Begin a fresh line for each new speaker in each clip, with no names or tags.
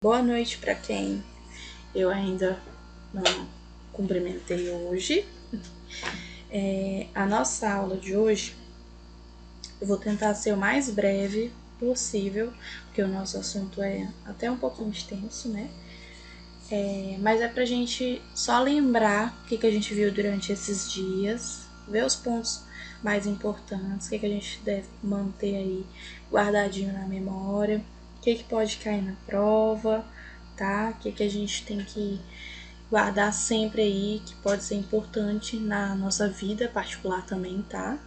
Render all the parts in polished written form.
Boa noite para quem eu ainda não cumprimentei hoje. A nossa aula de hoje, eu vou tentar ser o mais breve possível, porque o nosso assunto é até um pouquinho extenso, né? Mas é pra gente só lembrar o que a gente viu durante esses dias, ver os pontos mais importantes, o que a gente deve manter aí guardadinho na memória, o que pode cair na prova, tá? O que a gente tem que guardar sempre aí, que pode ser importante na nossa vida particular também, tá?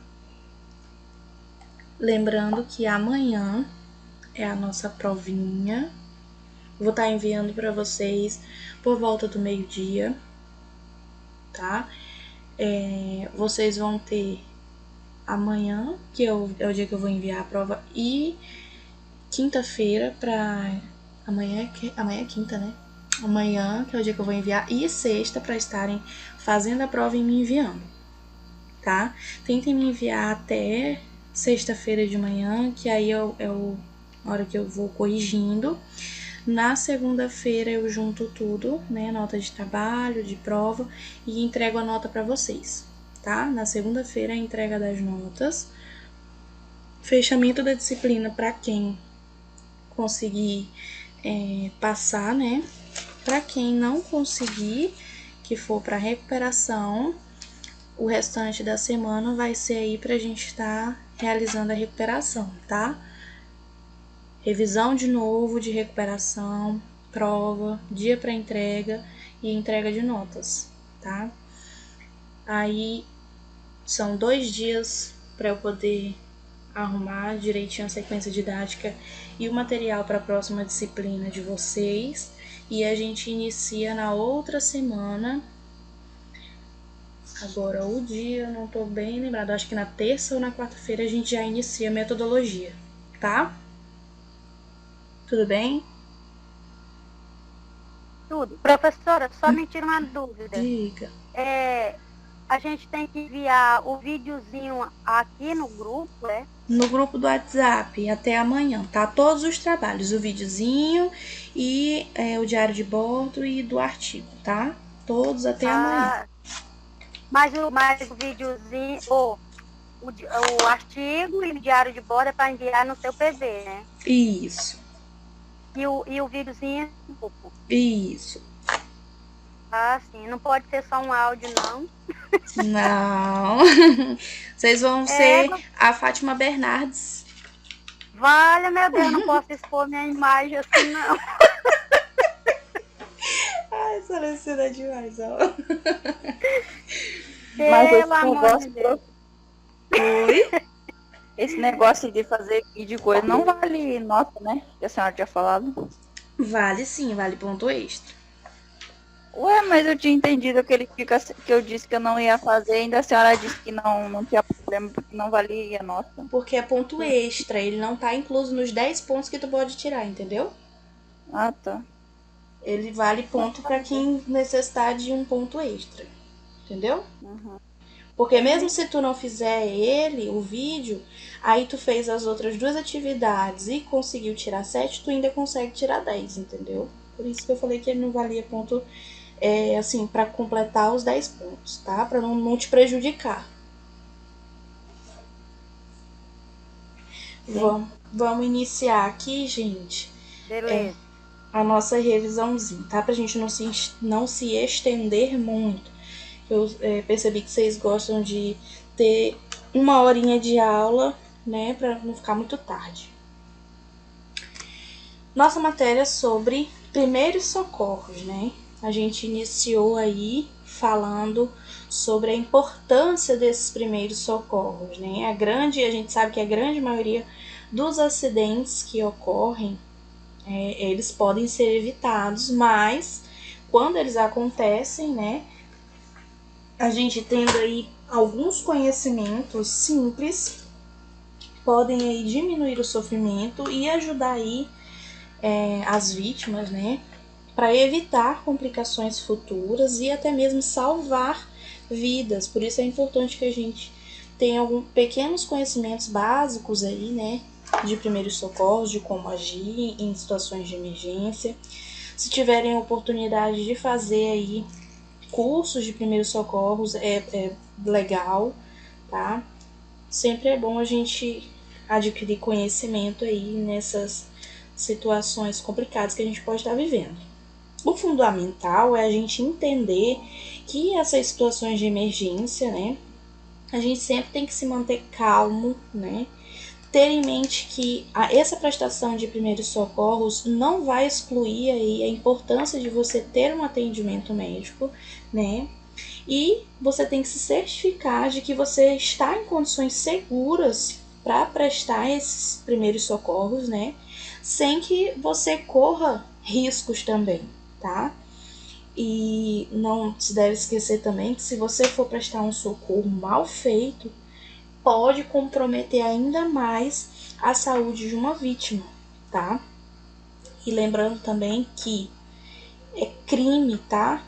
Lembrando que amanhã é a nossa provinha. Vou estar enviando para vocês por volta do meio-dia, tá? Vocês vão ter amanhã, que é o dia que eu vou enviar a prova, e quinta-feira para amanhã é quinta, né? Amanhã, que é o dia que eu vou enviar, e sexta para estarem fazendo a prova e me enviando, tá? Tentem me enviar até sexta-feira de manhã, que aí é a hora que eu vou corrigindo. Na segunda-feira eu junto tudo, né? Nota de trabalho, de prova, e entrego a nota para vocês, tá? Na segunda-feira a entrega das notas. Fechamento da disciplina para quem conseguir passar, né? Para quem não conseguir, que for para recuperação, o restante da semana vai ser aí pra gente estar realizando a recuperação, tá? Revisão de novo de recuperação, prova, dia para entrega e entrega de notas, tá? Aí são 2 dias para eu poder arrumar direitinho a sequência didática e o material para a próxima disciplina de vocês. E a gente inicia na outra semana. Agora, o dia, eu não tô bem lembrado. Acho que na terça ou na quarta-feira a gente já inicia a metodologia, tá? Tudo bem?
Tudo. Professora, só me tira uma dúvida.
Diga.
A gente tem que enviar o videozinho aqui no grupo, né?
No grupo do WhatsApp, até amanhã, tá? Todos os trabalhos, o videozinho e o diário de bordo e do artigo, tá? Todos até amanhã.
Mas o videozinho, o artigo e o diário de bordo é para enviar no seu PV, né?
Isso.
E o videozinho é no grupo.
Isso.
Ah, sim. Não pode ser só um áudio, não.
Não. Vocês vão ser a Fátima Bernardes.
Vale, meu Deus, não posso expor minha imagem assim, não.
Ai, Celestina é demais, ó.
Mas esse
Pelo amor de Deus.
Oi?
Esse negócio de fazer vídeo coisa não vale nota, né? Que a senhora tinha falado.
Vale sim, vale ponto extra.
Ué, mas eu tinha entendido que eu disse que eu não ia fazer, ainda a senhora disse que não tinha problema porque não valia nota.
Porque é ponto extra, ele não tá incluso nos 10 pontos que tu pode tirar, entendeu?
Ah, tá.
Ele vale ponto pra quem necessitar de um ponto extra, entendeu?
Uhum.
Porque mesmo se tu não fizer o vídeo, aí tu fez as outras 2 atividades e conseguiu tirar 7, tu ainda consegue tirar 10, entendeu? Por isso que eu falei que ele não valia ponto, assim, pra completar os 10 pontos, tá? Pra não te prejudicar. Vamos iniciar aqui, gente.
Beleza.
A nossa revisãozinha, tá? Pra gente não se estender muito. Eu percebi que vocês gostam de ter 1 horinha de aula, né? Pra não ficar muito tarde. Nossa matéria é sobre primeiros socorros, né? A gente iniciou aí falando sobre a importância desses primeiros socorros, né? A gente sabe que a grande maioria dos acidentes que ocorrem, eles podem ser evitados, mas quando eles acontecem, né? A gente tendo aí alguns conhecimentos simples podem aí diminuir o sofrimento e ajudar aí as vítimas, né, para evitar complicações futuras e até mesmo salvar vidas. Por isso é importante que a gente tenha alguns pequenos conhecimentos básicos aí, né, de primeiros socorros, de como agir em situações de emergência. Se tiverem oportunidade de fazer aí cursos de primeiros socorros, é legal, tá? Sempre é bom a gente adquirir conhecimento aí nessas situações complicadas que a gente pode estar vivendo. O fundamental é a gente entender que essas situações de emergência, né, a gente sempre tem que se manter calmo, né, ter em mente que essa prestação de primeiros socorros não vai excluir aí a importância de você ter um atendimento médico, né? E você tem que se certificar de que você está em condições seguras para prestar esses primeiros socorros, né? Sem que você corra riscos também, tá? E não se deve esquecer também que se você for prestar um socorro mal feito, pode comprometer ainda mais a saúde de uma vítima, tá? E lembrando também que é crime, tá?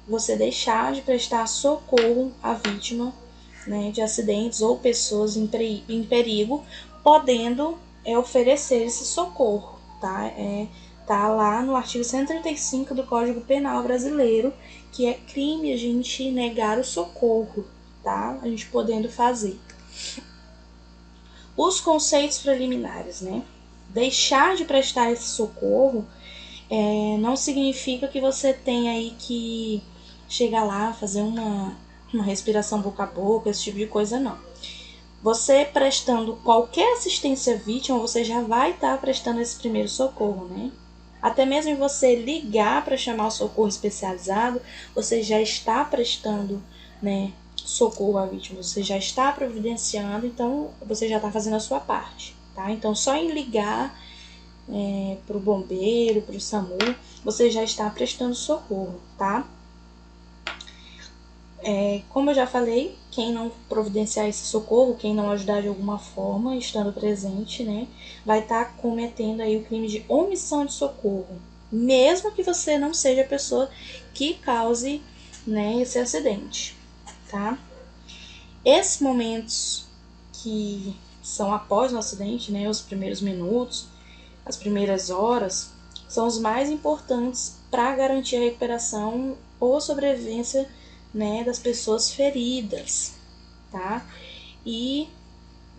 Você deixar de prestar socorro à vítima, né, de acidentes ou pessoas em perigo, podendo oferecer esse socorro, tá? Tá lá no artigo 135 do Código Penal brasileiro, que é crime a gente negar o socorro, tá? A gente podendo fazer. Os conceitos preliminares, né? Deixar de prestar esse socorro não significa que você tenha aí que chegar lá, fazer uma respiração boca a boca, esse tipo de coisa, não. Você prestando qualquer assistência à vítima, você já vai estar prestando esse primeiro socorro, né? Até mesmo você ligar para chamar o socorro especializado, você já está prestando, né, socorro à vítima, você já está providenciando, então você já está fazendo a sua parte, tá? Então só em ligar para o bombeiro, para o SAMU, você já está prestando socorro, tá? Como eu já falei, quem não providenciar esse socorro, quem não ajudar de alguma forma, estando presente, né, vai estar cometendo aí o crime de omissão de socorro, mesmo que você não seja a pessoa que cause, né, esse acidente, tá? Esses momentos que são após o acidente, né, os primeiros minutos, as primeiras horas, são os mais importantes para garantir a recuperação ou sobrevivência, né, das pessoas feridas, tá? E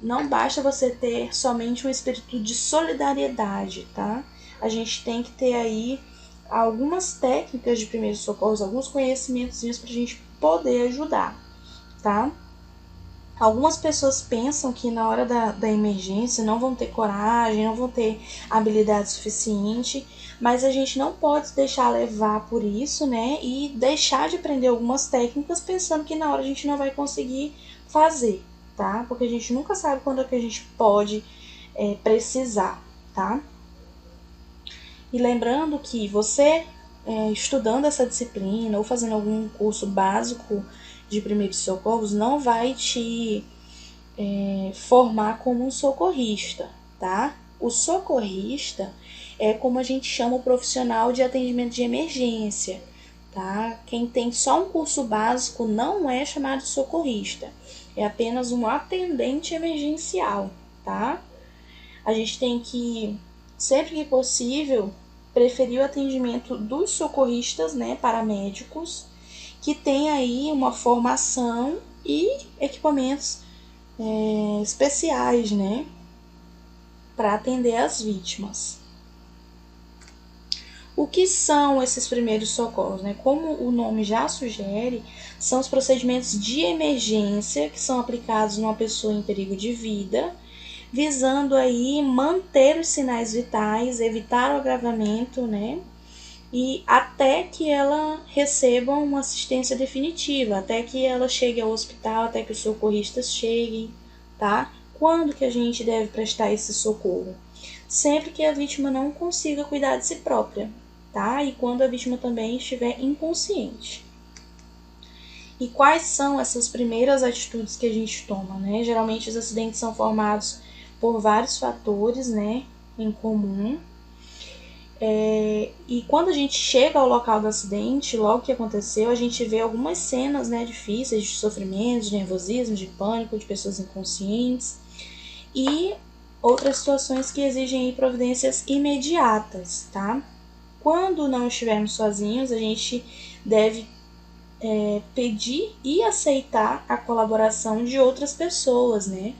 não basta você ter somente um espírito de solidariedade, tá? A gente tem que ter aí algumas técnicas de primeiros socorros, alguns conhecimentos para a gente poder ajudar, tá? Algumas pessoas pensam que na hora da emergência não vão ter coragem, não vão ter habilidade suficiente, mas a gente não pode deixar levar por isso, né? E deixar de aprender algumas técnicas pensando que na hora a gente não vai conseguir fazer, tá? Porque a gente nunca sabe quando é que a gente pode precisar, tá? E lembrando que você, estudando essa disciplina ou fazendo algum curso básico de primeiros socorros, não vai te formar como um socorrista, tá? O socorrista é como a gente chama o profissional de atendimento de emergência, tá? Quem tem só um curso básico não é chamado de socorrista, é apenas um atendente emergencial, tá? A gente tem que, sempre que possível, preferir o atendimento dos socorristas, né, paramédicos, que tem aí uma formação e equipamentos especiais, né, para atender as vítimas. O que são esses primeiros socorros, né? Como o nome já sugere, são os procedimentos de emergência que são aplicados numa pessoa em perigo de vida, visando aí manter os sinais vitais, evitar o agravamento, né? E até que ela receba uma assistência definitiva, até que ela chegue ao hospital, até que os socorristas cheguem, tá? Quando que a gente deve prestar esse socorro? Sempre que a vítima não consiga cuidar de si própria, tá? E quando a vítima também estiver inconsciente. E quais são essas primeiras atitudes que a gente toma, né? Geralmente os acidentes são formados por vários fatores, né, em comum. E quando a gente chega ao local do acidente, logo que aconteceu, a gente vê algumas cenas, né, difíceis, de sofrimento, de nervosismo, de pânico, de pessoas inconscientes. E outras situações que exigem aí providências imediatas, tá? Quando não estivermos sozinhos, a gente deve pedir e aceitar a colaboração de outras pessoas, né?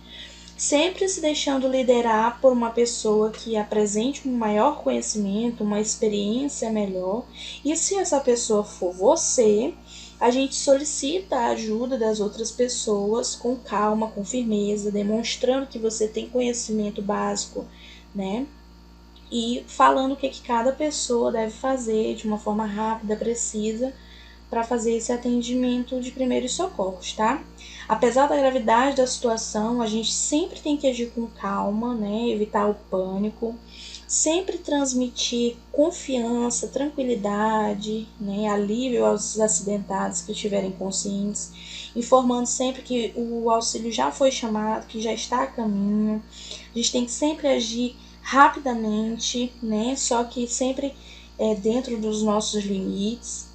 Sempre se deixando liderar por uma pessoa que apresente um maior conhecimento, uma experiência melhor. E se essa pessoa for você, a gente solicita a ajuda das outras pessoas com calma, com firmeza, demonstrando que você tem conhecimento básico, né? E falando o que cada pessoa deve fazer de uma forma rápida, precisa, para fazer esse atendimento de primeiros socorros, tá? Apesar da gravidade da situação, a gente sempre tem que agir com calma, né? Evitar o pânico, sempre transmitir confiança, tranquilidade, né? Alívio aos acidentados que estiverem conscientes, informando sempre que o auxílio já foi chamado, que já está a caminho. A gente tem que sempre agir rapidamente, né? Só que sempre dentro dos nossos limites,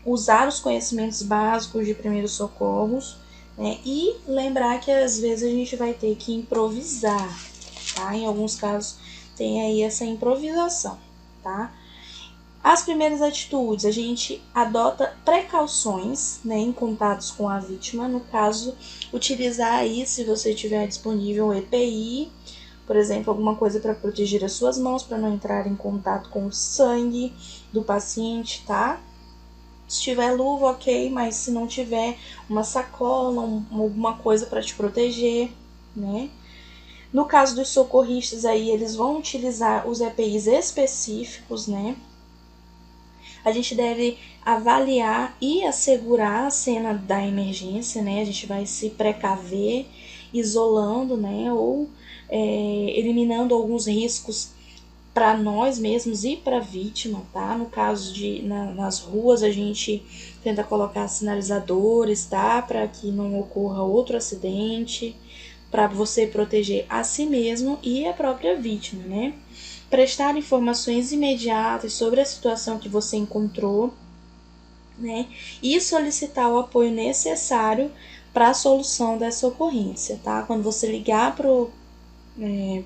usar os conhecimentos básicos de primeiros socorros, né? E lembrar que às vezes a gente vai ter que improvisar, tá? Em alguns casos tem aí essa improvisação, tá? As primeiras atitudes, a gente adota precauções, né, em contatos com a vítima, no caso, utilizar aí, se você tiver disponível, o EPI, por exemplo, alguma coisa para proteger as suas mãos, para não entrar em contato com o sangue do paciente, tá? Se tiver luva, ok, mas se não tiver, uma sacola, alguma coisa para te proteger, né? No caso dos socorristas aí, eles vão utilizar os EPIs específicos, né? A gente deve avaliar e assegurar a cena da emergência, né? A gente vai se precaver, isolando, né? Ou eliminando alguns riscos para nós mesmos e para a vítima, tá? No caso de nas ruas, a gente tenta colocar sinalizadores, tá? Para que não ocorra outro acidente, para você proteger a si mesmo e a própria vítima, né? Prestar informações imediatas sobre a situação que você encontrou, né? E solicitar o apoio necessário para a solução dessa ocorrência, tá? Quando você ligar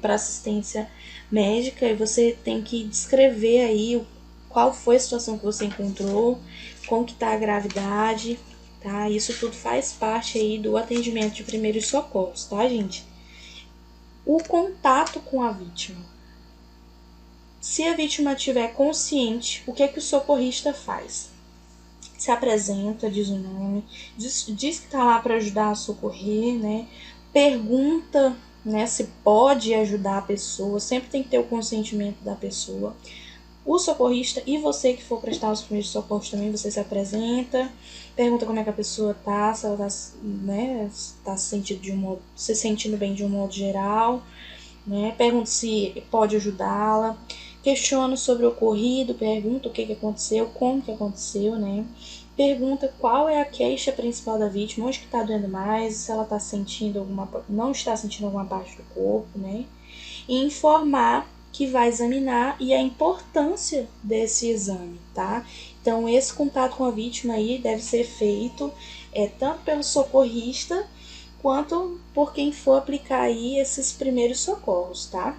para assistência médica, e você tem que descrever aí qual foi a situação que você encontrou, como que tá a gravidade, tá? Isso tudo faz parte aí do atendimento de primeiros socorros, tá, gente? O contato com a vítima. Se a vítima estiver consciente, o que o socorrista faz? Se apresenta, diz o nome, diz que está lá para ajudar a socorrer, né? Pergunta, né, se pode ajudar a pessoa, sempre tem que ter o consentimento da pessoa. O socorrista e você que for prestar os primeiros socorros também, você se apresenta, pergunta como é que a pessoa tá, se ela tá, né, tá se sentindo bem de um modo geral, né? Pergunta se pode ajudá-la, questiona sobre o ocorrido, pergunta o que aconteceu, como que aconteceu, né? Pergunta qual é a queixa principal da vítima, onde que tá doendo mais, se ela tá sentindo não está sentindo alguma parte do corpo, né? E informar que vai examinar e a importância desse exame, tá? Então, esse contato com a vítima aí deve ser feito tanto pelo socorrista quanto por quem for aplicar aí esses primeiros socorros, tá?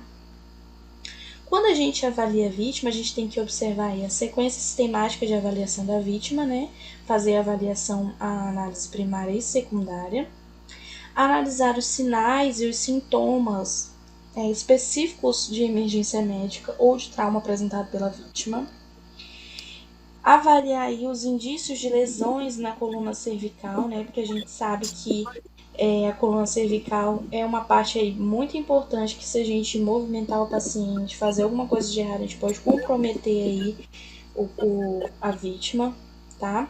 Quando a gente avalia a vítima, a gente tem que observar aí a sequência sistemática de avaliação da vítima, né? Fazer a avaliação, a análise primária e secundária. Analisar os sinais e os sintomas específicos de emergência médica ou de trauma apresentado pela vítima. Avaliar aí os indícios de lesões na coluna cervical, né? Porque a gente sabe que a coluna cervical é uma parte aí muito importante, que se a gente movimentar o paciente, fazer alguma coisa de errado, a gente pode comprometer aí a vítima, tá?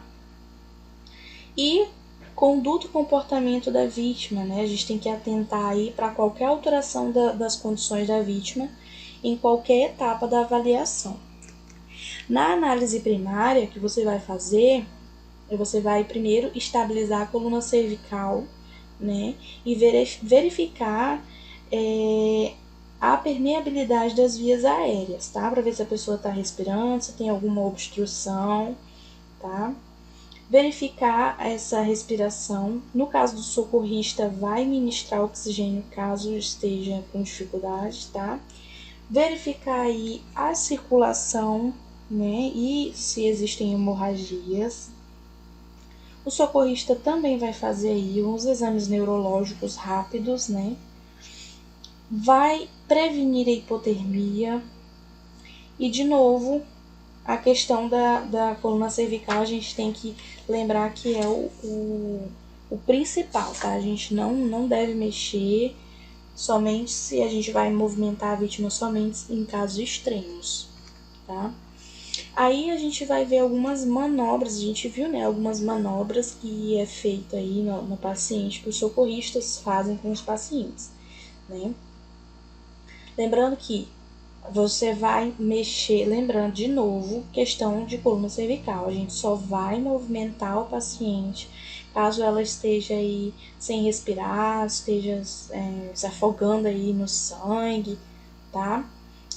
E conduta e comportamento da vítima, né? A gente tem que atentar aí para qualquer alteração das condições da vítima em qualquer etapa da avaliação. Na análise primária que você vai fazer, você vai primeiro estabilizar a coluna cervical, né? E verificar a permeabilidade das vias aéreas, tá? Para ver se a pessoa está respirando, se tem alguma obstrução, tá? verificar essa respiração. No caso do socorrista, vai ministrar oxigênio caso esteja com dificuldade, tá? Verificar aí a circulação, né? E se existem hemorragias. O socorrista também vai fazer aí uns exames neurológicos rápidos, né? Vai prevenir a hipotermia. E, de novo, a questão da coluna cervical, a gente tem que lembrar que é o principal, tá? A gente não deve mexer somente se a gente vai movimentar a vítima somente em casos extremos, tá? Aí a gente vai ver algumas manobras, a gente viu, né, algumas manobras que é feito aí no paciente, que os socorristas fazem com os pacientes, né? Lembrando que você vai mexer, lembrando de novo, questão de coluna cervical, a gente só vai movimentar o paciente caso ela esteja aí sem respirar, esteja se afogando aí no sangue, tá?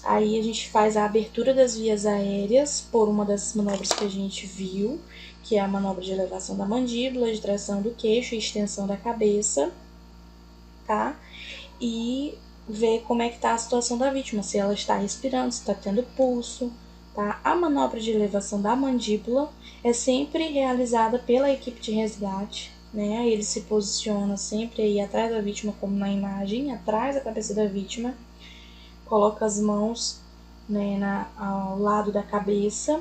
Aí a gente faz a abertura das vias aéreas por uma das manobras que a gente viu, que é a manobra de elevação da mandíbula, de tração do queixo e extensão da cabeça, tá? E ver como é que tá a situação da vítima, se ela está respirando, se está tendo pulso, tá? A manobra de elevação da mandíbula é sempre realizada pela equipe de resgate, né? Ele se posiciona sempre aí atrás da vítima, como na imagem, atrás da cabeça da vítima, coloca as mãos, né, ao lado da cabeça,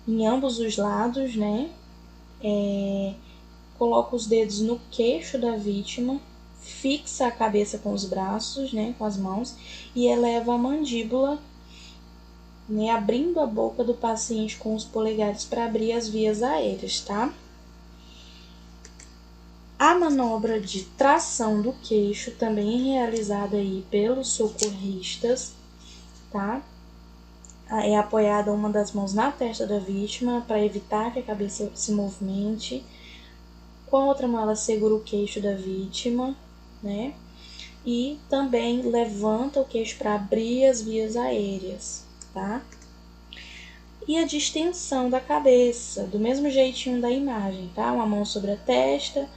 em ambos os lados, né? Coloca os dedos no queixo da vítima, fixa a cabeça com os braços, né, com as mãos, e eleva a mandíbula, né, abrindo a boca do paciente com os polegares para abrir as vias aéreas, tá? A manobra de tração do queixo também é realizada aí pelos socorristas, tá? É apoiada uma das mãos na testa da vítima para evitar que a cabeça se movimente. Com a outra mão ela segura o queixo da vítima, né? E também levanta o queixo para abrir as vias aéreas, tá? E a distensão da cabeça, do mesmo jeitinho da imagem, tá? Uma mão sobre a testa,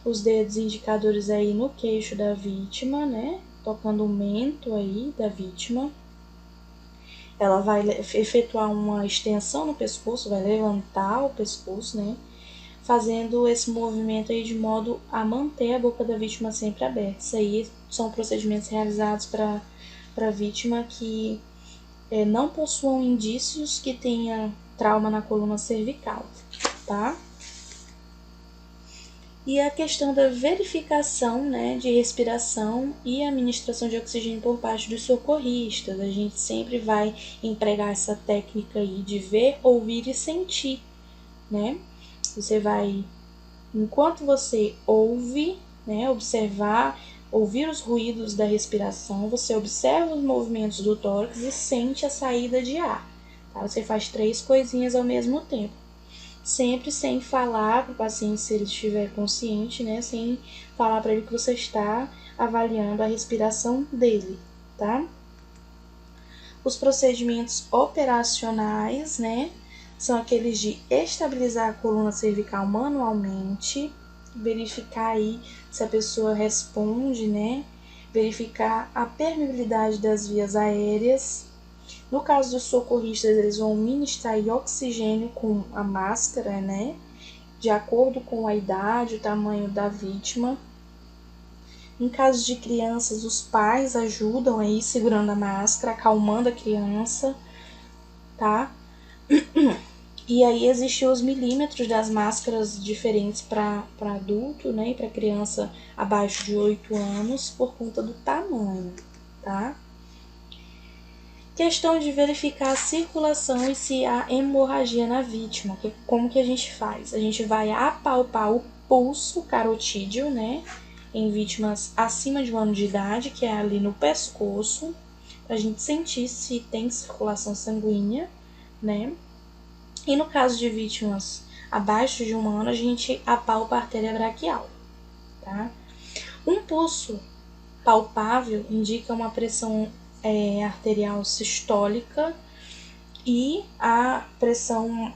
os dedos indicadores aí no queixo da vítima, né? Tocando o mento aí da vítima. Ela vai efetuar uma extensão no pescoço, vai levantar o pescoço, né? Fazendo esse movimento aí de modo a manter a boca da vítima sempre aberta. Isso aí são procedimentos realizados para a vítima que não possuam indícios que tenha trauma na coluna cervical, tá? E a questão da verificação, né, de respiração e administração de oxigênio por parte dos socorristas. A gente sempre vai empregar essa técnica aí de ver, ouvir e sentir, né? Você vai, enquanto você ouve, né, observar, ouvir os ruídos da respiração, você observa os movimentos do tórax e sente a saída de ar. Tá? Você faz 3 coisinhas ao mesmo tempo. Sempre sem falar para o paciente, se ele estiver consciente, né, sem falar para ele que você está avaliando a respiração dele, tá? Os procedimentos operacionais, né, são aqueles de estabilizar a coluna cervical manualmente, verificar aí se a pessoa responde, né? Verificar a permeabilidade das vias aéreas. No caso dos socorristas, eles vão ministrar oxigênio com a máscara, né? De acordo com a idade, o tamanho da vítima. Em caso de crianças, os pais ajudam aí segurando a máscara, acalmando a criança, tá? E aí existem os milímetros das máscaras diferentes para adulto, né, e para criança abaixo de 8 anos, por conta do tamanho, tá? Questão de verificar a circulação e se há hemorragia na vítima. Como que a gente faz? A gente vai apalpar o pulso carotídeo, né, em vítimas acima de 1 ano de idade, que é ali no pescoço, para a gente sentir se tem circulação sanguínea, né? E no caso de vítimas abaixo de 1 ano, a gente apalpa a artéria braquial, tá? Um pulso palpável indica uma pressão arterial sistólica e a pressão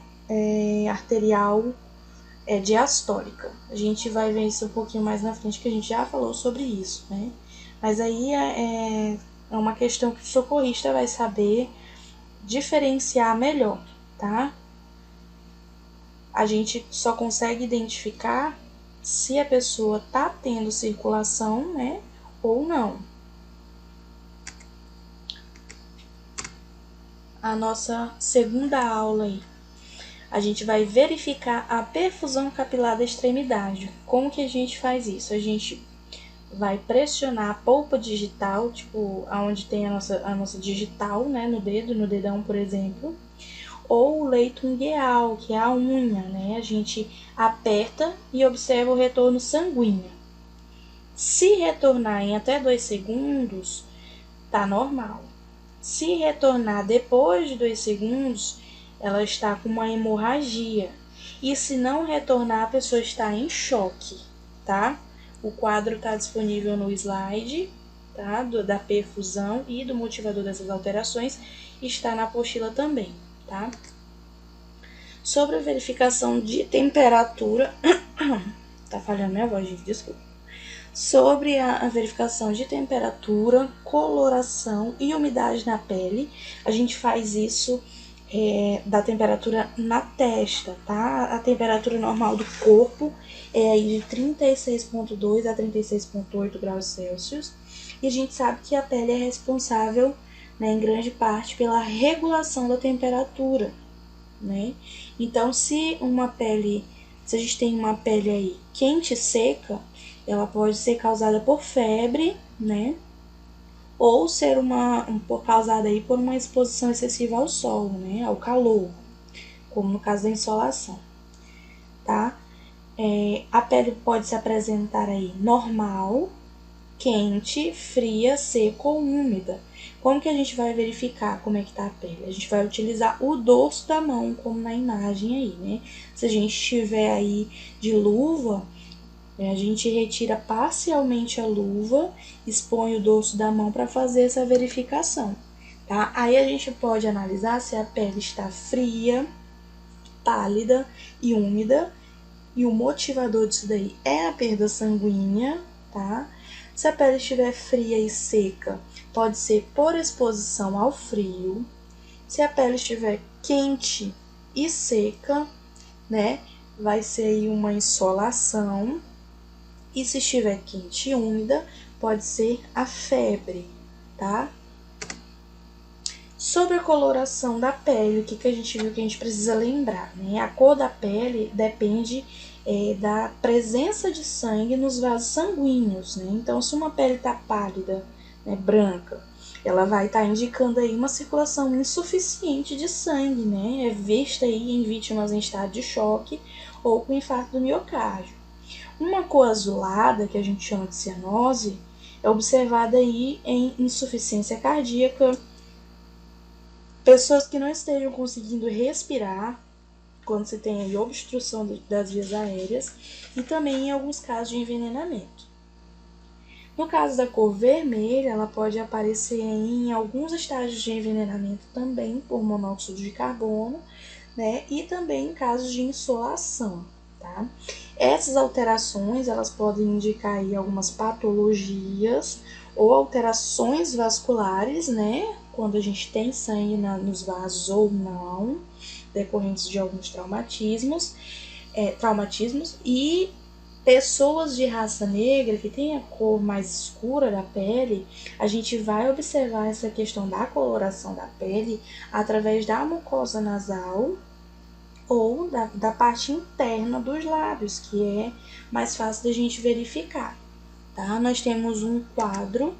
arterial diastólica. A gente vai ver isso um pouquinho mais na frente, que a gente já falou sobre isso, né? Mas aí é uma questão que o socorrista vai saber diferenciar melhor, tá? A gente só consegue identificar se a pessoa tá tendo circulação, né, ou não. A nossa segunda aula aí, a gente vai verificar a perfusão capilar da extremidade. Como que a gente faz isso? A gente vai pressionar a polpa digital, tipo, aonde tem a nossa digital, né, no dedão, por exemplo, ou o leito ungueal, que é a unha, né? A gente aperta e observa o retorno sanguíneo. Se retornar em até 2 segundos, tá normal. Se retornar depois de 2 segundos, ela está com uma hemorragia. E se não retornar, a pessoa está em choque, tá? O quadro está disponível no slide, tá? Da perfusão e do motivador dessas alterações. Está na apostila também, tá? Sobre a verificação de temperatura... tá falhando minha voz, gente, desculpa. Sobre a verificação de temperatura, coloração e umidade na pele, a gente faz isso da temperatura na testa, tá? A temperatura normal do corpo é aí de 36,2 a 36,8 graus Celsius. E a gente sabe que a pele é responsável, né, em grande parte pela regulação da temperatura, né? Então, se a gente tem uma pele aí quente e seca, ela pode ser causada por febre, né? Ou ser causada aí por uma exposição excessiva ao sol, né? Ao calor, como no caso da insolação, tá? A pele pode se apresentar aí normal, quente, fria, seca ou úmida. Como que a gente vai verificar como é que tá a pele? A gente vai utilizar o dorso da mão, como na imagem aí, né? Se a gente estiver aí de luva, a gente retira parcialmente a luva, expõe o dorso da mão para fazer essa verificação, tá? Aí a gente pode analisar se a pele está fria, pálida e úmida, e o motivador disso daí é a perda sanguínea, tá? Se a pele estiver fria e seca, pode ser por exposição ao frio. Se a pele estiver quente e seca, né, vai ser aí uma insolação. E se estiver quente e úmida, pode ser a febre, tá? Sobre a coloração da pele, o que a gente viu que a gente precisa lembrar, né? A cor da pele depende da presença de sangue nos vasos sanguíneos, né? Então, se uma pele tá pálida, né, branca, ela vai estar indicando aí uma circulação insuficiente de sangue, né? É vista aí em vítimas em estado de choque ou com infarto do miocárdio. Uma cor azulada, que a gente chama de cianose, é observada aí em insuficiência cardíaca, pessoas que não estejam conseguindo respirar, quando se tem aí obstrução das vias aéreas, e também em alguns casos de envenenamento. No caso da cor vermelha, ela pode aparecer em alguns estágios de envenenamento também por monóxido de carbono, né, e também em casos de insolação, tá? Essas alterações, elas podem indicar aí algumas patologias ou alterações vasculares, né, quando a gente tem sangue nos vasos ou não, decorrentes de alguns traumatismos, e pessoas de raça negra que têm a cor mais escura da pele, a gente vai observar essa questão da coloração da pele através da mucosa nasal ou da parte interna dos lábios, que é mais fácil da gente verificar, tá? Nós temos um quadro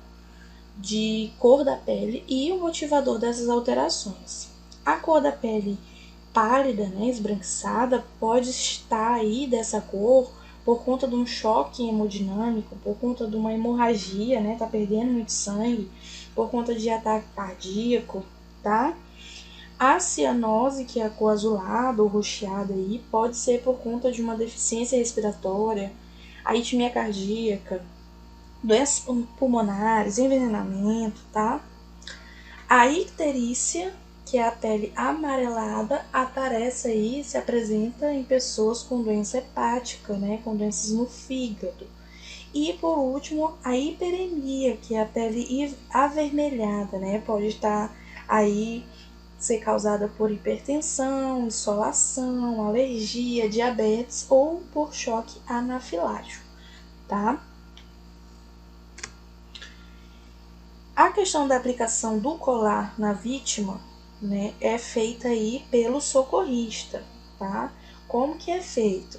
de cor da pele e o motivador dessas alterações. A cor da pele pálida, né, esbranquiçada, pode estar aí dessa cor por conta de um choque hemodinâmico, por conta de uma hemorragia, né, tá perdendo muito sangue, por conta de ataque cardíaco, tá? A cianose, que é a cor azulada ou roxeada aí, pode ser por conta de uma deficiência respiratória, arritmia cardíaca, doenças pulmonares, envenenamento, tá? A icterícia, que é a pele amarelada, aparece aí, se apresenta em pessoas com doença hepática, né, com doenças no fígado. E por último, a hiperemia, que é a pele avermelhada, né, pode estar aí ser causada por hipertensão, insolação, alergia, diabetes ou por choque anafilático, tá? A questão da aplicação do colar na vítima, né, é feita aí pelo socorrista, tá? Como que é feito?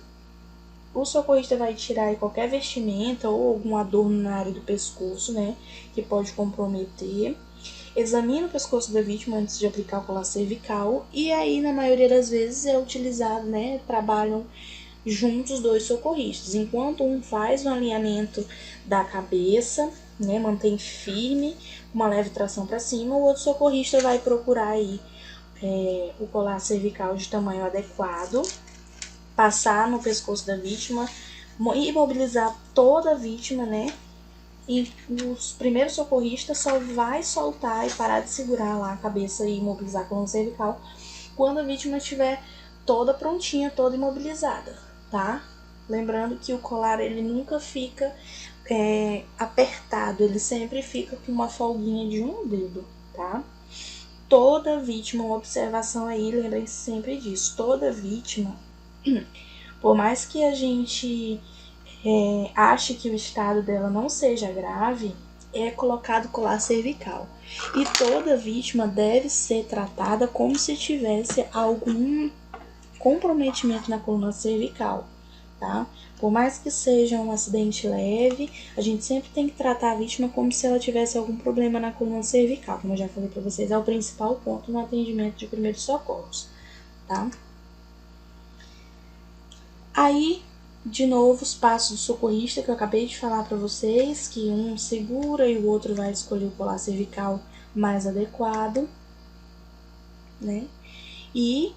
O socorrista vai tirar aí qualquer vestimenta ou algum adorno na área do pescoço, né, que pode comprometer. Examina o pescoço da vítima antes de aplicar o colar cervical e aí, na maioria das vezes, é utilizado, né, trabalham juntos dois socorristas. Enquanto um faz o alinhamento da cabeça, né, mantém firme, uma leve tração para cima, o outro socorrista vai procurar aí o colar cervical de tamanho adequado, passar no pescoço da vítima, imobilizar toda a vítima, né? E os primeiros socorristas só vai soltar e parar de segurar lá a cabeça e imobilizar a coluna cervical quando a vítima estiver toda prontinha, toda imobilizada, tá? Lembrando que o colar ele nunca fica apertado, ele sempre fica com uma folguinha de um dedo, tá? Toda vítima, uma observação aí, lembrem-se sempre disso, toda vítima, por mais que a gente ache que o estado dela não seja grave, é colocado colar cervical. E toda vítima deve ser tratada como se tivesse algum comprometimento na coluna cervical, tá? Por mais que seja um acidente leve, a gente sempre tem que tratar a vítima como se ela tivesse algum problema na coluna cervical. Como eu já falei para vocês, é o principal ponto no atendimento de primeiros socorros, tá? Aí, de novo, os passos do socorrista que eu acabei de falar para vocês, que um segura e o outro vai escolher o colar cervical mais adequado, né? E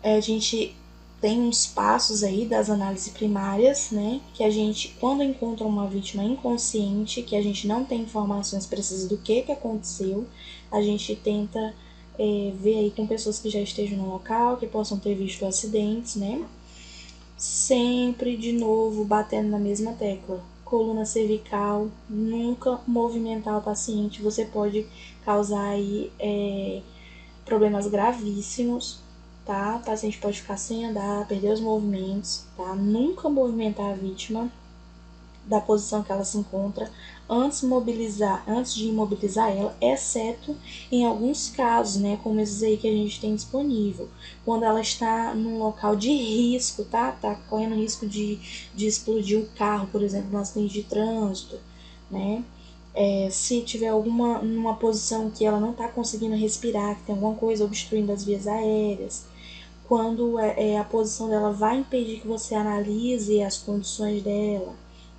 a gente tem uns passos aí das análises primárias, né? Que a gente, quando encontra uma vítima inconsciente, que a gente não tem informações precisas do que aconteceu, a gente tenta ver aí com pessoas que já estejam no local, que possam ter visto acidentes, né? Sempre de novo batendo na mesma tecla. Coluna cervical, nunca movimentar o paciente, você pode causar aí problemas gravíssimos, tá? O paciente pode ficar sem andar, perder os movimentos, tá? Nunca movimentar a vítima da posição que ela se encontra antes de imobilizar ela, exceto em alguns casos, né, como esses aí que a gente tem disponível, quando ela está num local de risco, tá correndo risco de explodir o carro, por exemplo, num acidente de trânsito, né, se tiver numa posição que ela não está conseguindo respirar, que tem alguma coisa obstruindo as vias aéreas, quando a posição dela vai impedir que você analise as condições dela,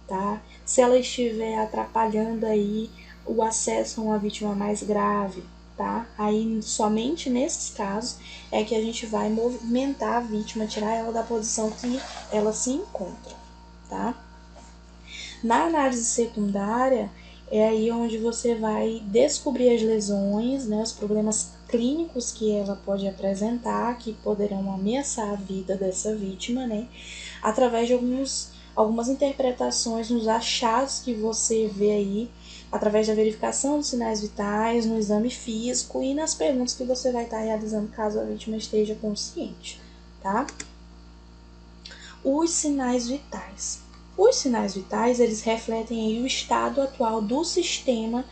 tá? Se ela estiver atrapalhando aí o acesso a uma vítima mais grave, tá? Aí somente nesses casos é que a gente vai movimentar a vítima, tirar ela da posição que ela se encontra, tá? Na análise secundária é aí onde você vai descobrir as lesões, né, os problemas clínicos que ela pode apresentar, que poderão ameaçar a vida dessa vítima, né, através de algumas interpretações nos achados que você vê aí, através da verificação dos sinais vitais, no exame físico e nas perguntas que você vai estar realizando caso a vítima esteja consciente, tá? Os sinais vitais. Os sinais vitais, eles refletem aí o estado atual do sistema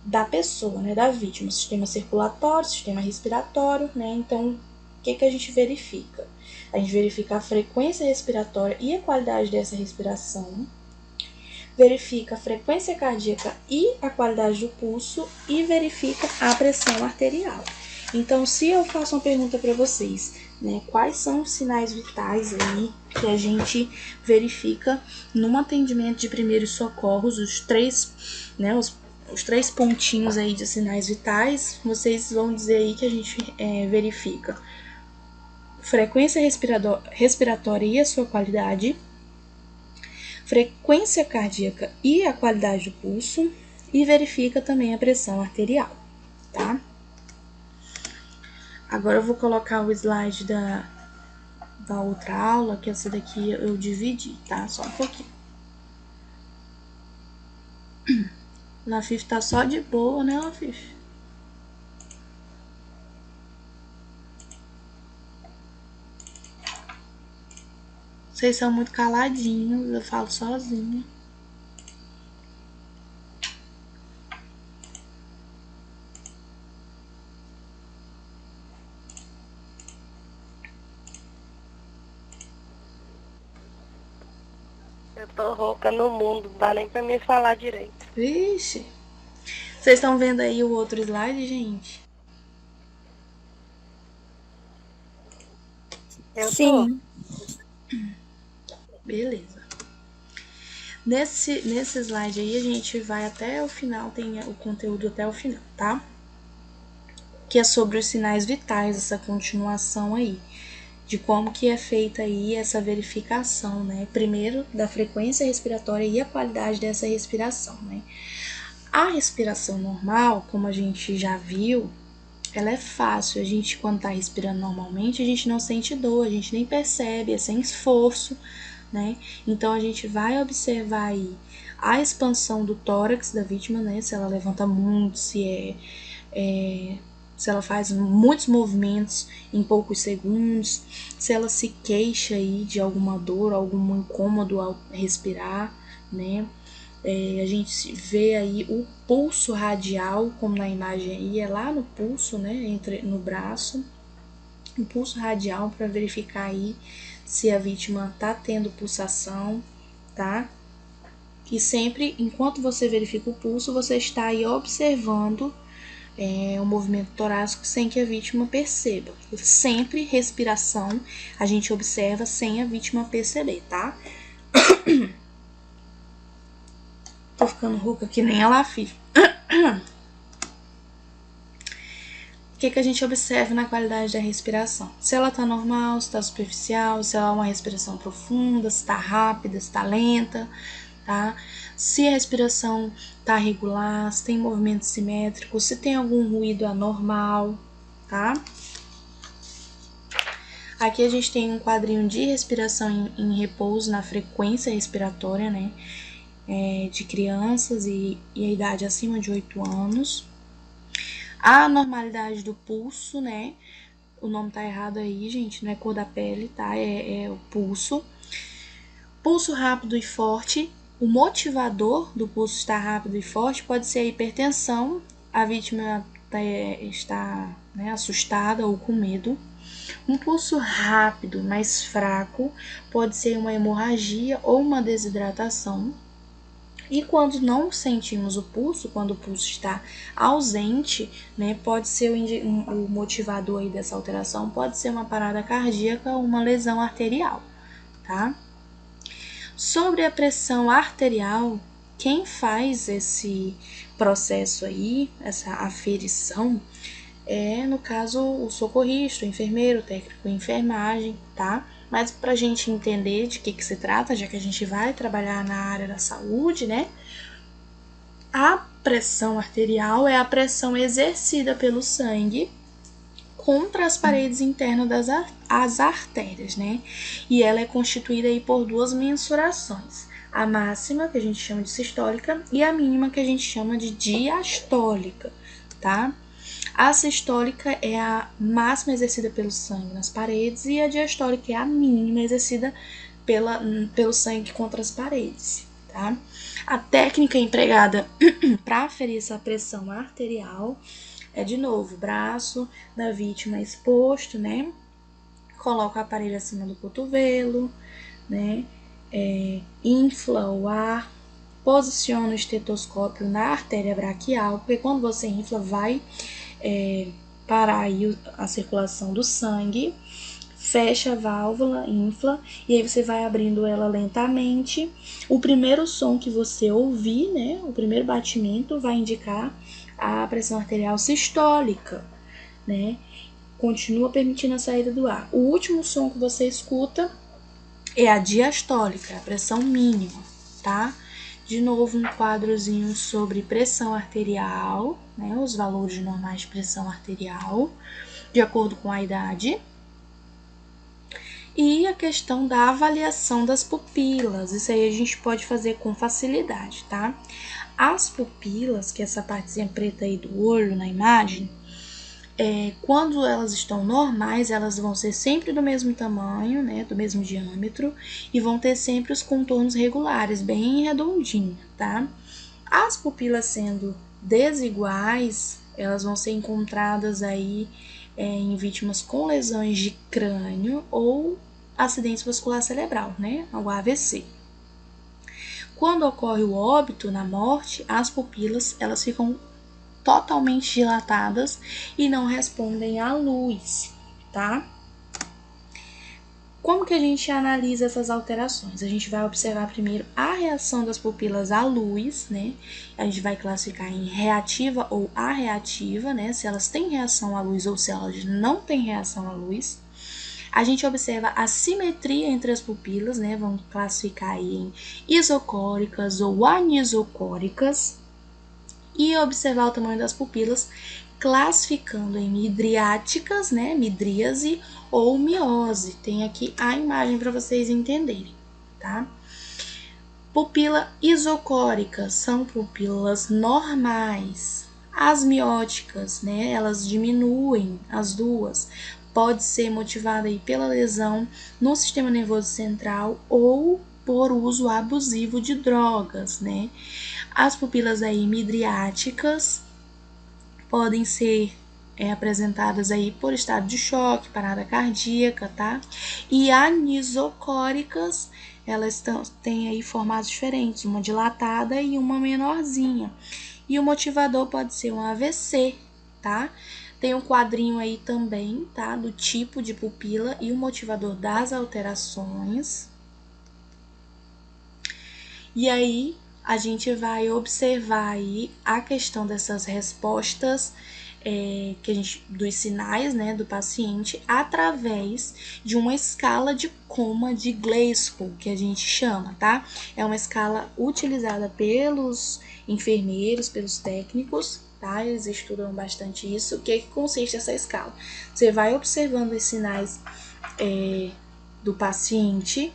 da pessoa, né, da vítima, sistema circulatório, sistema respiratório, né, então o que a gente verifica? A gente verifica a frequência respiratória e a qualidade dessa respiração, verifica a frequência cardíaca e a qualidade do pulso e verifica a pressão arterial. Então, se eu faço uma pergunta para vocês, né, quais são os sinais vitais aí que a gente verifica num atendimento de primeiros socorros, os três pontinhos aí de sinais vitais, vocês vão dizer aí que a gente verifica frequência respiratória e a sua qualidade, frequência cardíaca e a qualidade do pulso, e verifica também a pressão arterial, tá? Agora eu vou colocar o slide da outra aula, que essa daqui eu dividi, tá? Só um pouquinho. Lafif tá só de boa, né, Lafif? Vocês são muito caladinhos, eu falo sozinha.
Eu tô rouca no mundo, não dá nem pra me falar direito.
Vixe. Vocês estão vendo aí o outro slide, gente?
Sim.
Beleza. Nesse slide aí, a gente vai até o final, tem o conteúdo até o final, tá? Que é sobre os sinais vitais, essa continuação aí, de como que é feita aí essa verificação, né? Primeiro, da frequência respiratória e a qualidade dessa respiração, né? A respiração normal, como a gente já viu, ela é fácil. A gente, quando tá respirando normalmente, a gente não sente dor, a gente nem percebe, é sem esforço, né? Então, a gente vai observar aí a expansão do tórax da vítima, né? Se ela levanta muito, se ela faz muitos movimentos em poucos segundos, se ela se queixa aí de alguma dor, algum incômodo ao respirar, né? A gente vê aí o pulso radial, como na imagem aí, é lá no pulso, né? No braço. O pulso radial para verificar aí se a vítima tá tendo pulsação, tá? E sempre, enquanto você verifica o pulso, você está aí observando o movimento torácico sem que a vítima perceba. Sempre respiração a gente observa sem a vítima perceber, tá? Tô ficando rouca que nem a Lafif. O que a gente observa na qualidade da respiração? Se ela tá normal, se tá superficial, se ela é uma respiração profunda, se tá rápida, se tá lenta, tá? Se a respiração tá regular, se tem movimento simétrico, se tem algum ruído anormal, tá? Aqui a gente tem um quadrinho de respiração em repouso na frequência respiratória, né? De crianças e a idade acima de 8 anos. A normalidade do pulso, né? O nome tá errado aí, gente, não é cor da pele, tá? É o pulso. Pulso rápido e forte. O motivador do pulso estar rápido e forte pode ser a hipertensão. A vítima está assustada ou com medo. Um pulso rápido, mas fraco, pode ser uma hemorragia ou uma desidratação. E quando não sentimos o pulso, quando o pulso está ausente, né, pode ser o motivador aí dessa alteração, pode ser uma parada cardíaca ou uma lesão arterial, tá? Sobre a pressão arterial, quem faz esse processo aí, essa aferição, no caso, o socorrista, o enfermeiro, o técnico de enfermagem, tá? Mas pra gente entender de que se trata, já que a gente vai trabalhar na área da saúde, né? A pressão arterial é a pressão exercida pelo sangue contra as paredes internas das artérias, né? E ela é constituída aí por duas mensurações. A máxima, que a gente chama de sistólica, e a mínima, que a gente chama de diastólica, tá? A sistólica é a máxima exercida pelo sangue nas paredes e a diastólica é a mínima exercida pelo sangue contra as paredes, tá? A técnica empregada para aferir essa pressão arterial é, de novo, o braço da vítima exposto, né? Coloca o aparelho acima do cotovelo, né? Infla o ar, posiciona o estetoscópio na artéria braquial, porque quando você infla, vai parar aí a circulação do sangue, fecha a válvula, infla, e aí você vai abrindo ela lentamente. O primeiro som que você ouvir, né, o primeiro batimento, vai indicar a pressão arterial sistólica, né? Continua permitindo a saída do ar. O último som que você escuta é a diastólica, a pressão mínima, tá? De novo, um quadrozinho sobre pressão arterial, né? Os valores normais de pressão arterial. de acordo com a idade. E a questão da avaliação das pupilas, isso aí a gente pode fazer com facilidade, tá? As pupilas, que é essa partezinha preta aí do olho na imagem, quando elas estão normais, elas vão ser sempre do mesmo tamanho, né, do mesmo diâmetro, e vão ter sempre os contornos regulares, bem redondinhos, tá? As pupilas sendo desiguais, elas vão ser encontradas aí em vítimas com lesões de crânio ou acidente vascular cerebral, né, o AVC. Quando ocorre o óbito na morte, as pupilas elas ficam totalmente dilatadas e não respondem à luz, tá? Como que a gente analisa essas alterações? A gente vai observar primeiro a reação das pupilas à luz, né? A gente vai classificar em reativa ou arreativa, né? Se elas têm reação à luz ou se elas não têm reação à luz. A gente observa a simetria entre as pupilas, né? Vamos classificar aí em isocóricas ou anisocóricas. E observar o tamanho das pupilas, classificando em midriáticas, né? Midríase ou miose. Tem aqui a imagem para vocês entenderem, tá? Pupila isocórica são pupilas normais. As mióticas, né? Elas diminuem as duas. Pode ser motivada aí pela lesão no sistema nervoso central ou por uso abusivo de drogas, né? As pupilas aí midriáticas podem ser apresentadas aí por estado de choque, parada cardíaca, tá? E anisocóricas, elas têm aí formatos diferentes, uma dilatada e uma menorzinha. E o motivador pode ser um AVC, tá? Tem um quadrinho aí também, tá? Do tipo de pupila e o motivador das alterações. E aí, a gente vai observar aí a questão dessas respostas dos sinais, né, do paciente através de uma escala de coma de Glasgow, que a gente chama, tá? É uma escala utilizada pelos enfermeiros, pelos técnicos, tá? Eles estudam bastante isso. O que consiste essa escala? Você vai observando os sinais do paciente,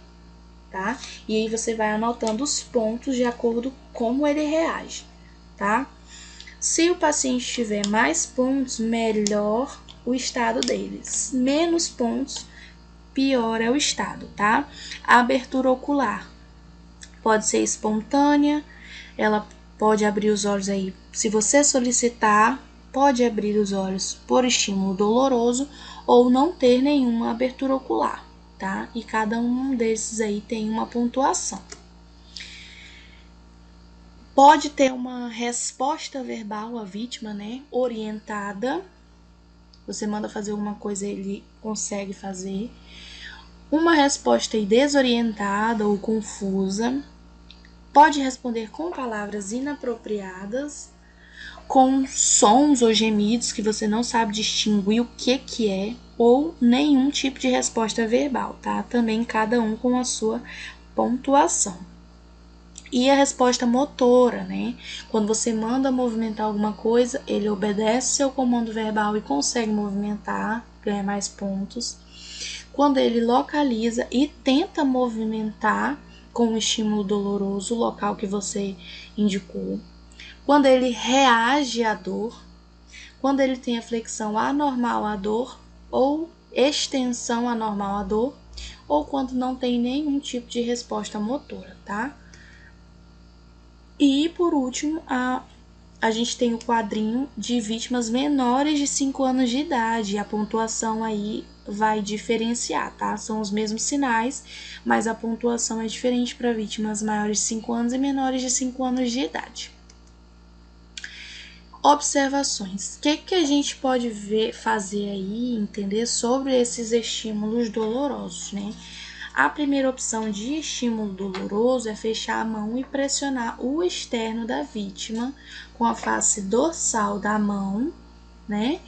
tá? E aí você vai anotando os pontos de acordo com como ele reage, tá? Se o paciente tiver mais pontos, melhor o estado deles. Menos pontos, pior é o estado, tá? A abertura ocular pode ser espontânea, ela pode abrir os olhos aí, se você solicitar, pode abrir os olhos por estímulo doloroso ou não ter nenhuma abertura ocular, tá? E cada um desses aí tem uma pontuação. Pode ter uma resposta verbal à vítima, né, orientada. Você manda fazer alguma coisa, ele consegue fazer. Uma resposta desorientada ou confusa. Pode responder com palavras inapropriadas, com sons ou gemidos que você não sabe distinguir o que é, ou nenhum tipo de resposta verbal, tá? Também cada um com a sua pontuação. E a resposta motora, né? Quando você manda movimentar alguma coisa, ele obedece seu comando verbal e consegue movimentar, ganha mais pontos. Quando ele localiza e tenta movimentar com um estímulo doloroso o local que você indicou. Quando ele reage à dor. Quando ele tem a flexão anormal à dor ou extensão anormal à dor. Ou quando não tem nenhum tipo de resposta motora, tá? E, por último, a gente tem o quadrinho de vítimas menores de 5 anos de idade. A pontuação aí vai diferenciar, tá? São os mesmos sinais, mas a pontuação é diferente para vítimas maiores de 5 anos e menores de 5 anos de idade. Observações. O que a gente pode fazer aí, entender sobre esses estímulos dolorosos, né? A primeira opção de estímulo doloroso é fechar a mão e pressionar o externo da vítima com a face dorsal da mão, né?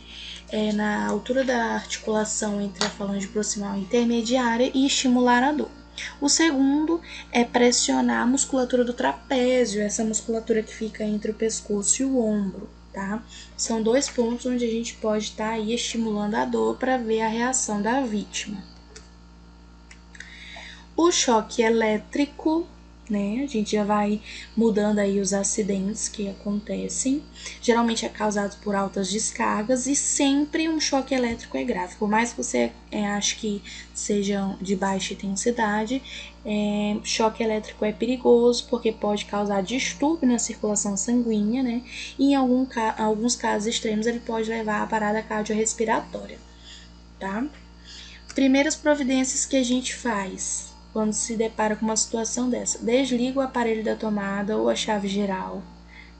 Na altura da articulação entre a falange proximal e intermediária e estimular a dor. O segundo é pressionar a musculatura do trapézio, essa musculatura que fica entre o pescoço e o ombro, tá? São 2 pontos onde a gente pode estar aí estimulando a dor para ver a reação da vítima. O choque elétrico, né? A gente já vai mudando aí os acidentes que acontecem. Geralmente é causado por altas descargas e sempre um choque elétrico é grave. Por mais que você ache que sejam de baixa intensidade, choque elétrico é perigoso porque pode causar distúrbio na circulação sanguínea, né? E em alguns casos extremos ele pode levar à parada cardiorrespiratória, tá? Primeiras providências que a gente faz quando se depara com uma situação dessa: desliga o aparelho da tomada ou a chave geral,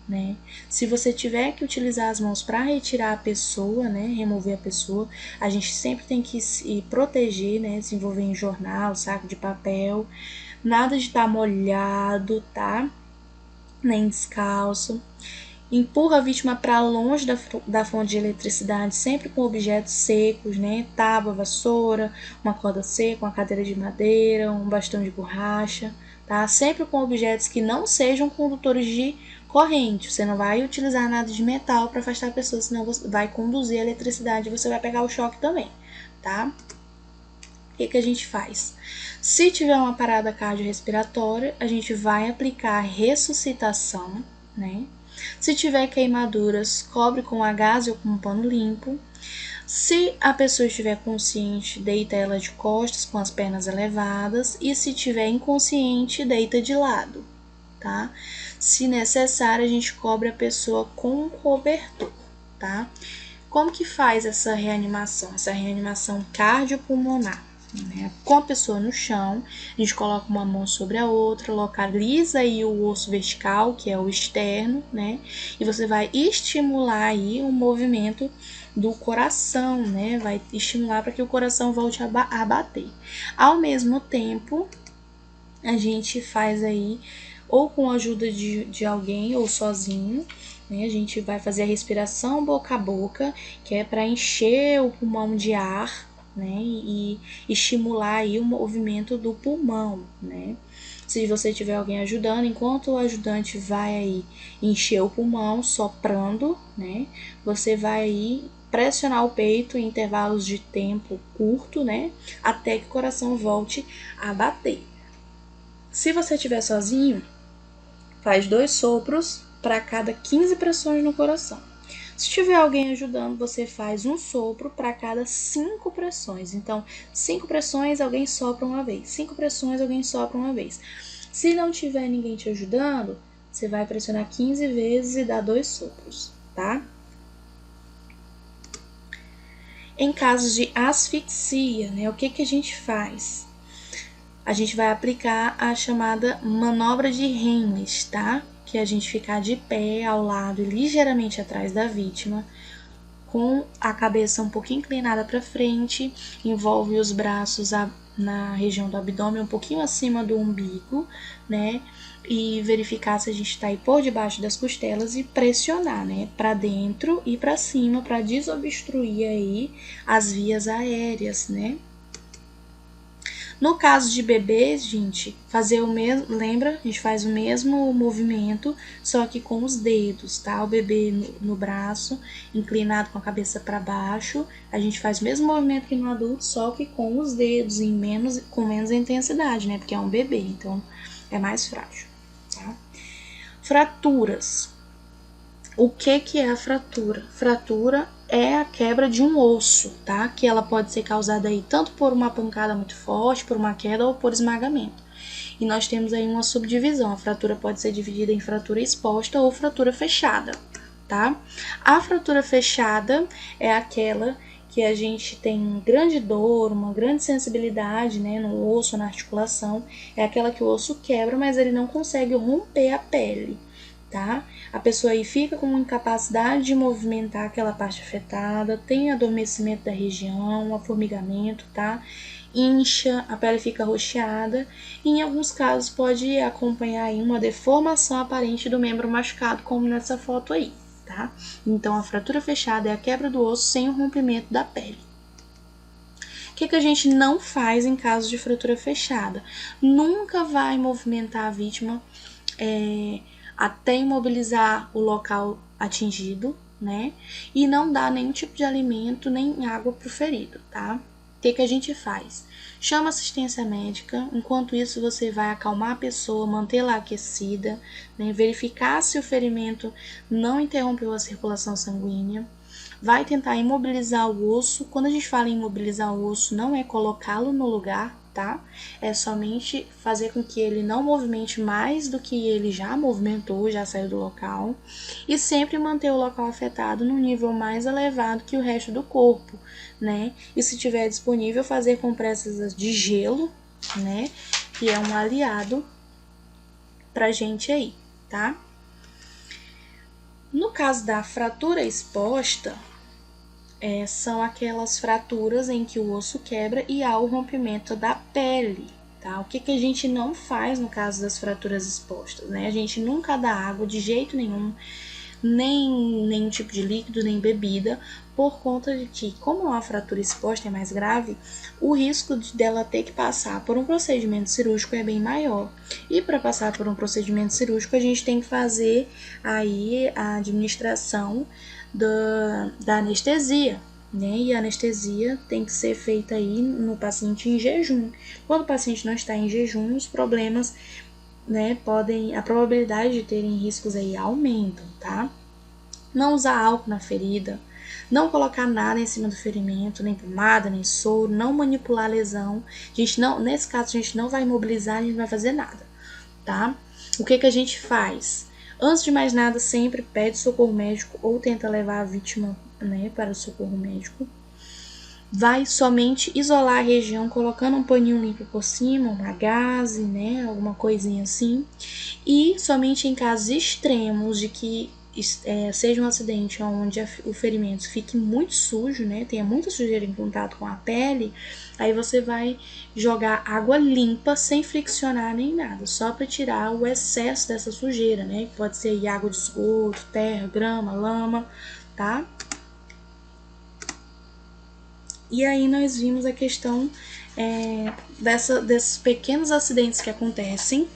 né? Se você tiver que utilizar as mãos para retirar a pessoa, né, remover a pessoa, a gente sempre tem que se proteger, né, se envolver em jornal, saco de papel, nada de estar molhado, tá? Nem descalço. Empurra a vítima para longe da fonte de eletricidade, sempre com objetos secos, né? Tábua, vassoura, uma corda seca, uma cadeira de madeira, um bastão de borracha, tá? Sempre com objetos que não sejam condutores de corrente. Você não vai utilizar nada de metal para afastar a pessoa, senão você vai conduzir a eletricidade e você vai pegar o choque também, tá? O que a gente faz? Se tiver uma parada cardiorrespiratória, a gente vai aplicar ressuscitação, né? Se tiver queimaduras, cobre com a gaze ou com um pano limpo. Se a pessoa estiver consciente, deita ela de costas com as pernas elevadas. E se estiver inconsciente, deita de lado, tá? Se necessário, a gente cobre a pessoa com um cobertor, tá? Como que faz essa reanimação? Essa reanimação cardiopulmonar, né? Com a pessoa no chão, a gente coloca uma mão sobre a outra, localiza aí o osso vertical, que é o externo, né? E você vai estimular aí o movimento do coração, né? Vai estimular para que o coração volte a bater. Ao mesmo tempo, a gente faz aí, ou com a ajuda de alguém, ou sozinho, né? A gente vai fazer a respiração boca a boca, que é para encher o pulmão de ar, né, e estimular aí o movimento do pulmão, né? Se você tiver alguém ajudando, enquanto o ajudante vai aí encher o pulmão, soprando, né, você vai aí pressionar o peito em intervalos de tempo curto, né, até que o coração volte a bater. Se você estiver sozinho, faz 2 sopros para cada 15 pressões no coração. Se tiver alguém ajudando, você faz um sopro para cada 5 pressões. Então, 5 pressões, alguém sopra uma vez. 5 pressões, alguém sopra uma vez. Se não tiver ninguém te ajudando, você vai pressionar 15 vezes e dar 2 sopros, tá? Em casos de asfixia, né, o que a gente faz? A gente vai aplicar a chamada manobra de Heimlich, tá? Que é a gente ficar de pé ao lado e ligeiramente atrás da vítima, com a cabeça um pouquinho inclinada para frente, envolve os braços na região do abdômen, um pouquinho acima do umbigo, né? E verificar se a gente está aí por debaixo das costelas e pressionar, né? Para dentro e para cima, para desobstruir aí as vias aéreas, né? No caso de bebês, gente, fazer o mesmo, lembra? A gente faz o mesmo movimento, só que com os dedos, tá? O bebê no braço, inclinado com a cabeça para baixo, a gente faz o mesmo movimento que no adulto, só que com os dedos, com menos intensidade, né? Porque é um bebê, então é mais frágil, tá? Fraturas. O que é a fratura? Fratura é a quebra de um osso, tá? Que ela pode ser causada aí tanto por uma pancada muito forte, por uma queda ou por esmagamento. E nós temos aí uma subdivisão. A fratura pode ser dividida em fratura exposta ou fratura fechada, tá? A fratura fechada é aquela que a gente tem grande dor, uma grande sensibilidade, né, no osso, na articulação. É aquela que o osso quebra, mas ele não consegue romper a pele, tá? A pessoa aí fica com incapacidade de movimentar aquela parte afetada, tem adormecimento da região, formigamento, tá? Incha, a pele fica roxeada e em alguns casos pode acompanhar aí uma deformação aparente do membro machucado, como nessa foto aí, tá? Então a fratura fechada é a quebra do osso sem o rompimento da pele. O que a gente não faz em caso de fratura fechada? Nunca vai movimentar a vítima até imobilizar o local atingido, né? E não dá nenhum tipo de alimento nem água pro ferido, tá? O que a gente faz? Chama assistência médica, enquanto isso você vai acalmar a pessoa, mantê-la aquecida, né? Verificar se o ferimento não interrompeu a circulação sanguínea. Vai tentar imobilizar o osso. Quando a gente fala em imobilizar o osso, não é colocá-lo no lugar, tá? É somente fazer com que ele não movimente mais do que ele já movimentou, já saiu do local. E sempre manter o local afetado no nível mais elevado que o resto do corpo, né? E se tiver disponível, fazer compressas de gelo, né? Que é um aliado pra gente aí, tá? No caso da fratura exposta, são aquelas fraturas em que o osso quebra e há o rompimento da pele, tá? O que a gente não faz no caso das fraturas expostas, né? A gente nunca dá água de jeito nenhum, nem nenhum tipo de líquido, nem bebida, por conta de que, como uma fratura exposta é mais grave, o risco dela ter que passar por um procedimento cirúrgico é bem maior. E para passar por um procedimento cirúrgico, a gente tem que fazer aí a administração da anestesia, né? E a anestesia tem que ser feita aí no paciente em jejum. Quando o paciente não está em jejum, os problemas, né, a probabilidade de terem riscos aí aumentam, tá? Não usar álcool na ferida, não colocar nada em cima do ferimento, nem pomada, nem soro, não manipular a lesão. Nesse caso, a gente não vai imobilizar, a gente não vai fazer nada, tá? O que a gente faz? Antes de mais nada, sempre pede socorro médico ou tenta levar a vítima, né, para o socorro médico. Vai somente isolar a região colocando um paninho limpo por cima, uma gaze, né, alguma coisinha assim. E somente em casos extremos de que seja um acidente onde o ferimento fique muito sujo, né, tenha muita sujeira em contato com a pele, aí você vai jogar água limpa sem friccionar nem nada, só para tirar o excesso dessa sujeira, né, que pode ser água de esgoto, terra, grama, lama, tá? E aí nós vimos a questão desses pequenos acidentes que acontecem,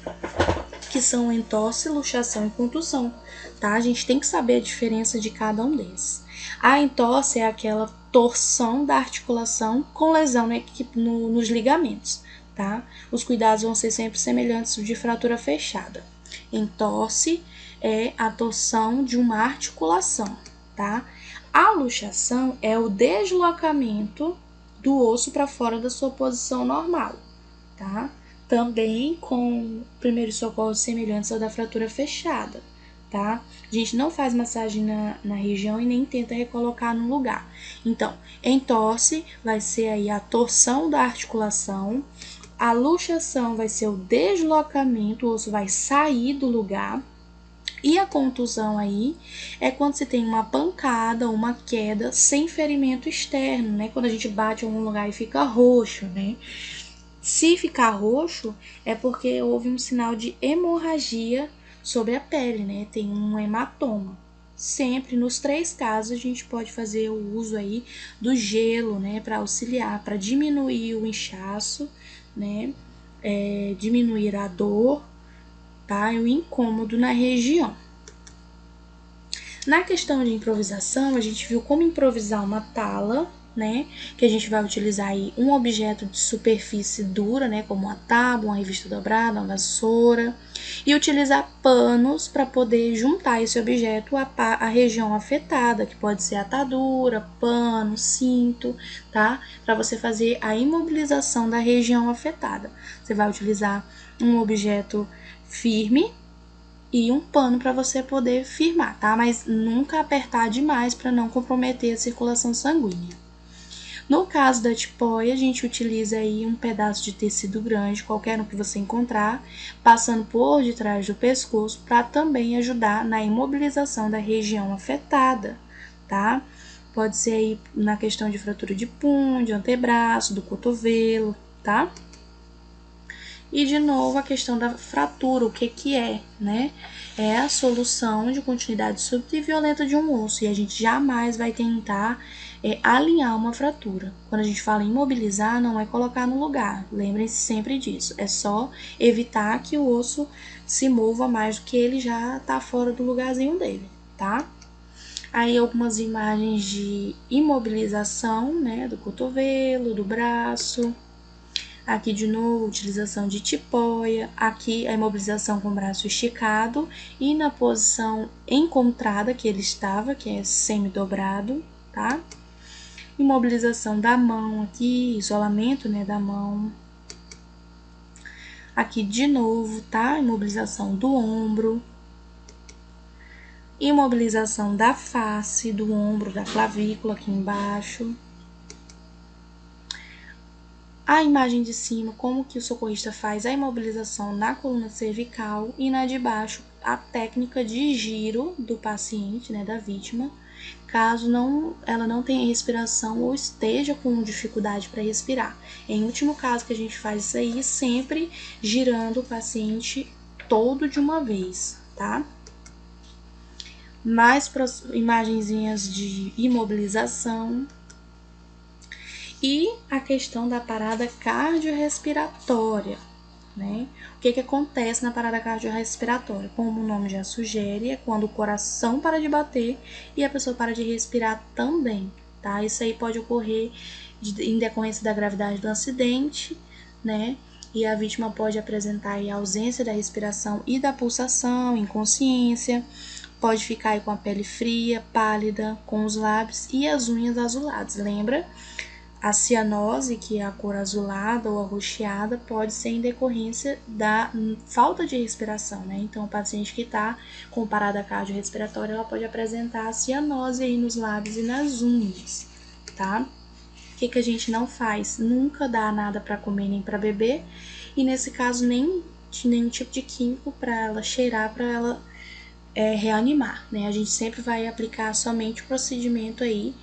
que são entorse, luxação e contusão, tá? A gente tem que saber a diferença de cada um desses. A entorse é aquela torção da articulação com lesão, né, nos ligamentos, tá? Os cuidados vão ser sempre semelhantes de fratura fechada. Entorse é a torção de uma articulação, tá? A luxação é o deslocamento do osso para fora da sua posição normal, tá? Também com primeiros socorros semelhantes ao da fratura fechada, tá? A gente não faz massagem na região e nem tenta recolocar no lugar. Então, entorse vai ser aí a torção da articulação, a luxação vai ser o deslocamento, o osso vai sair do lugar, e a contusão aí é quando você tem uma pancada, uma queda sem ferimento externo, né? Quando a gente bate em algum lugar e fica roxo, né? Se ficar roxo, é porque houve um sinal de hemorragia sobre a pele, né? Tem um hematoma. Sempre, nos 3 casos, a gente pode fazer o uso aí do gelo, né? Para auxiliar, para diminuir o inchaço, né? Diminuir a dor, tá? E o incômodo na região. Na questão de improvisação, a gente viu como improvisar uma tala, né? Que a gente vai utilizar aí um objeto de superfície dura, né? Como uma tábua, uma revista dobrada, uma vassoura. E utilizar panos para poder juntar esse objeto à região afetada, que pode ser atadura, pano, cinto, tá? Para você fazer a imobilização da região afetada. Você vai utilizar um objeto firme e um pano para você poder firmar, tá? Mas nunca apertar demais para não comprometer a circulação sanguínea. No caso da tipoia, a gente utiliza aí um pedaço de tecido grande, qualquer um que você encontrar, passando por detrás do pescoço para também ajudar na imobilização da região afetada, tá? Pode ser aí na questão de fratura de punho, de antebraço, do cotovelo, tá? E de novo a questão da fratura, o que é, né? É a solução de continuidade súbita e violenta de um osso, e a gente jamais vai tentar alinhar uma fratura. Quando a gente fala em imobilizar, não é colocar no lugar, lembrem-se sempre disso, é só evitar que o osso se mova mais do que ele já tá fora do lugarzinho dele, tá? Aí algumas imagens de imobilização, né, do cotovelo, do braço. Aqui de novo, utilização de tipóia. Aqui a imobilização com o braço esticado e na posição encontrada que ele estava, que é semi-dobrado, tá? Imobilização da mão aqui, isolamento, né, da mão. Aqui de novo, tá? Imobilização do ombro. Imobilização da face, do ombro, da clavícula aqui embaixo. A imagem de cima, como que o socorrista faz a imobilização na coluna cervical e na de baixo, a técnica de giro do paciente, né, da vítima, caso ela não tenha respiração ou esteja com dificuldade para respirar. Em último caso que a gente faz isso aí, sempre girando o paciente todo de uma vez, tá? Mais imagenzinhas de imobilização. E a questão da parada cardiorrespiratória, né? O que acontece na parada cardiorrespiratória? Como o nome já sugere, é quando o coração para de bater e a pessoa para de respirar também, tá? Isso aí pode ocorrer em decorrência da gravidade do acidente, né? E a vítima pode apresentar aí ausência da respiração e da pulsação, inconsciência, pode ficar aí com a pele fria, pálida, com os lábios e as unhas azuladas, lembra? A cianose, que é a cor azulada ou arroxeada, pode ser em decorrência da falta de respiração, né? Então, o paciente que está com parada cardiorrespiratória, ela pode apresentar a cianose aí nos lábios e nas unhas, tá? O que a gente não faz? Nunca dá nada para comer nem para beber, e nesse caso, nenhum tipo de químico para ela cheirar, para ela reanimar, né? A gente sempre vai aplicar somente o procedimento aí,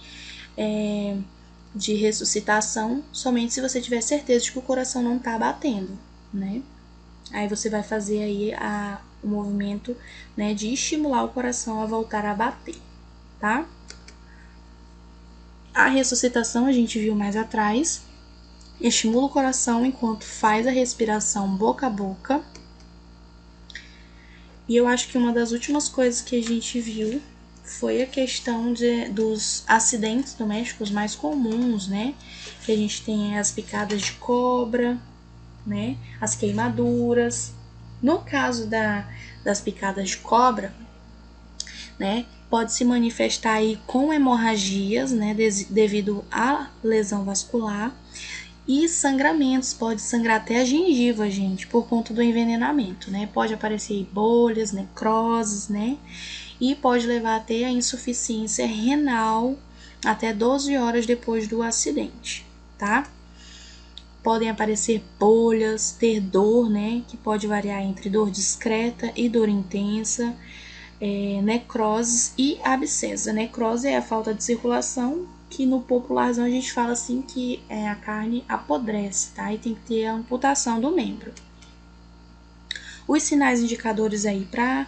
de ressuscitação, somente se você tiver certeza de que o coração não tá batendo, né? Aí você vai fazer aí o movimento, né, de estimular o coração a voltar a bater, tá? A ressuscitação a gente viu mais atrás, estimula o coração enquanto faz a respiração boca a boca. E eu acho que uma das últimas coisas que a gente viu foi a questão dos acidentes domésticos mais comuns, né? Que a gente tem as picadas de cobra, né? As queimaduras. No caso das picadas de cobra, né? Pode se manifestar aí com hemorragias, né? Devido à lesão vascular. E sangramentos, pode sangrar até a gengiva, gente, por conta do envenenamento, né? Pode aparecer bolhas, necroses, né? E pode levar até a insuficiência renal até 12 horas depois do acidente, tá? Podem aparecer bolhas, ter dor, né? Que pode variar entre dor discreta e dor intensa, necroses e abscessos. A necrose é a falta de circulação, que no popularzão a gente fala assim que a carne apodrece, tá? E tem que ter a amputação do membro. Os sinais indicadores aí para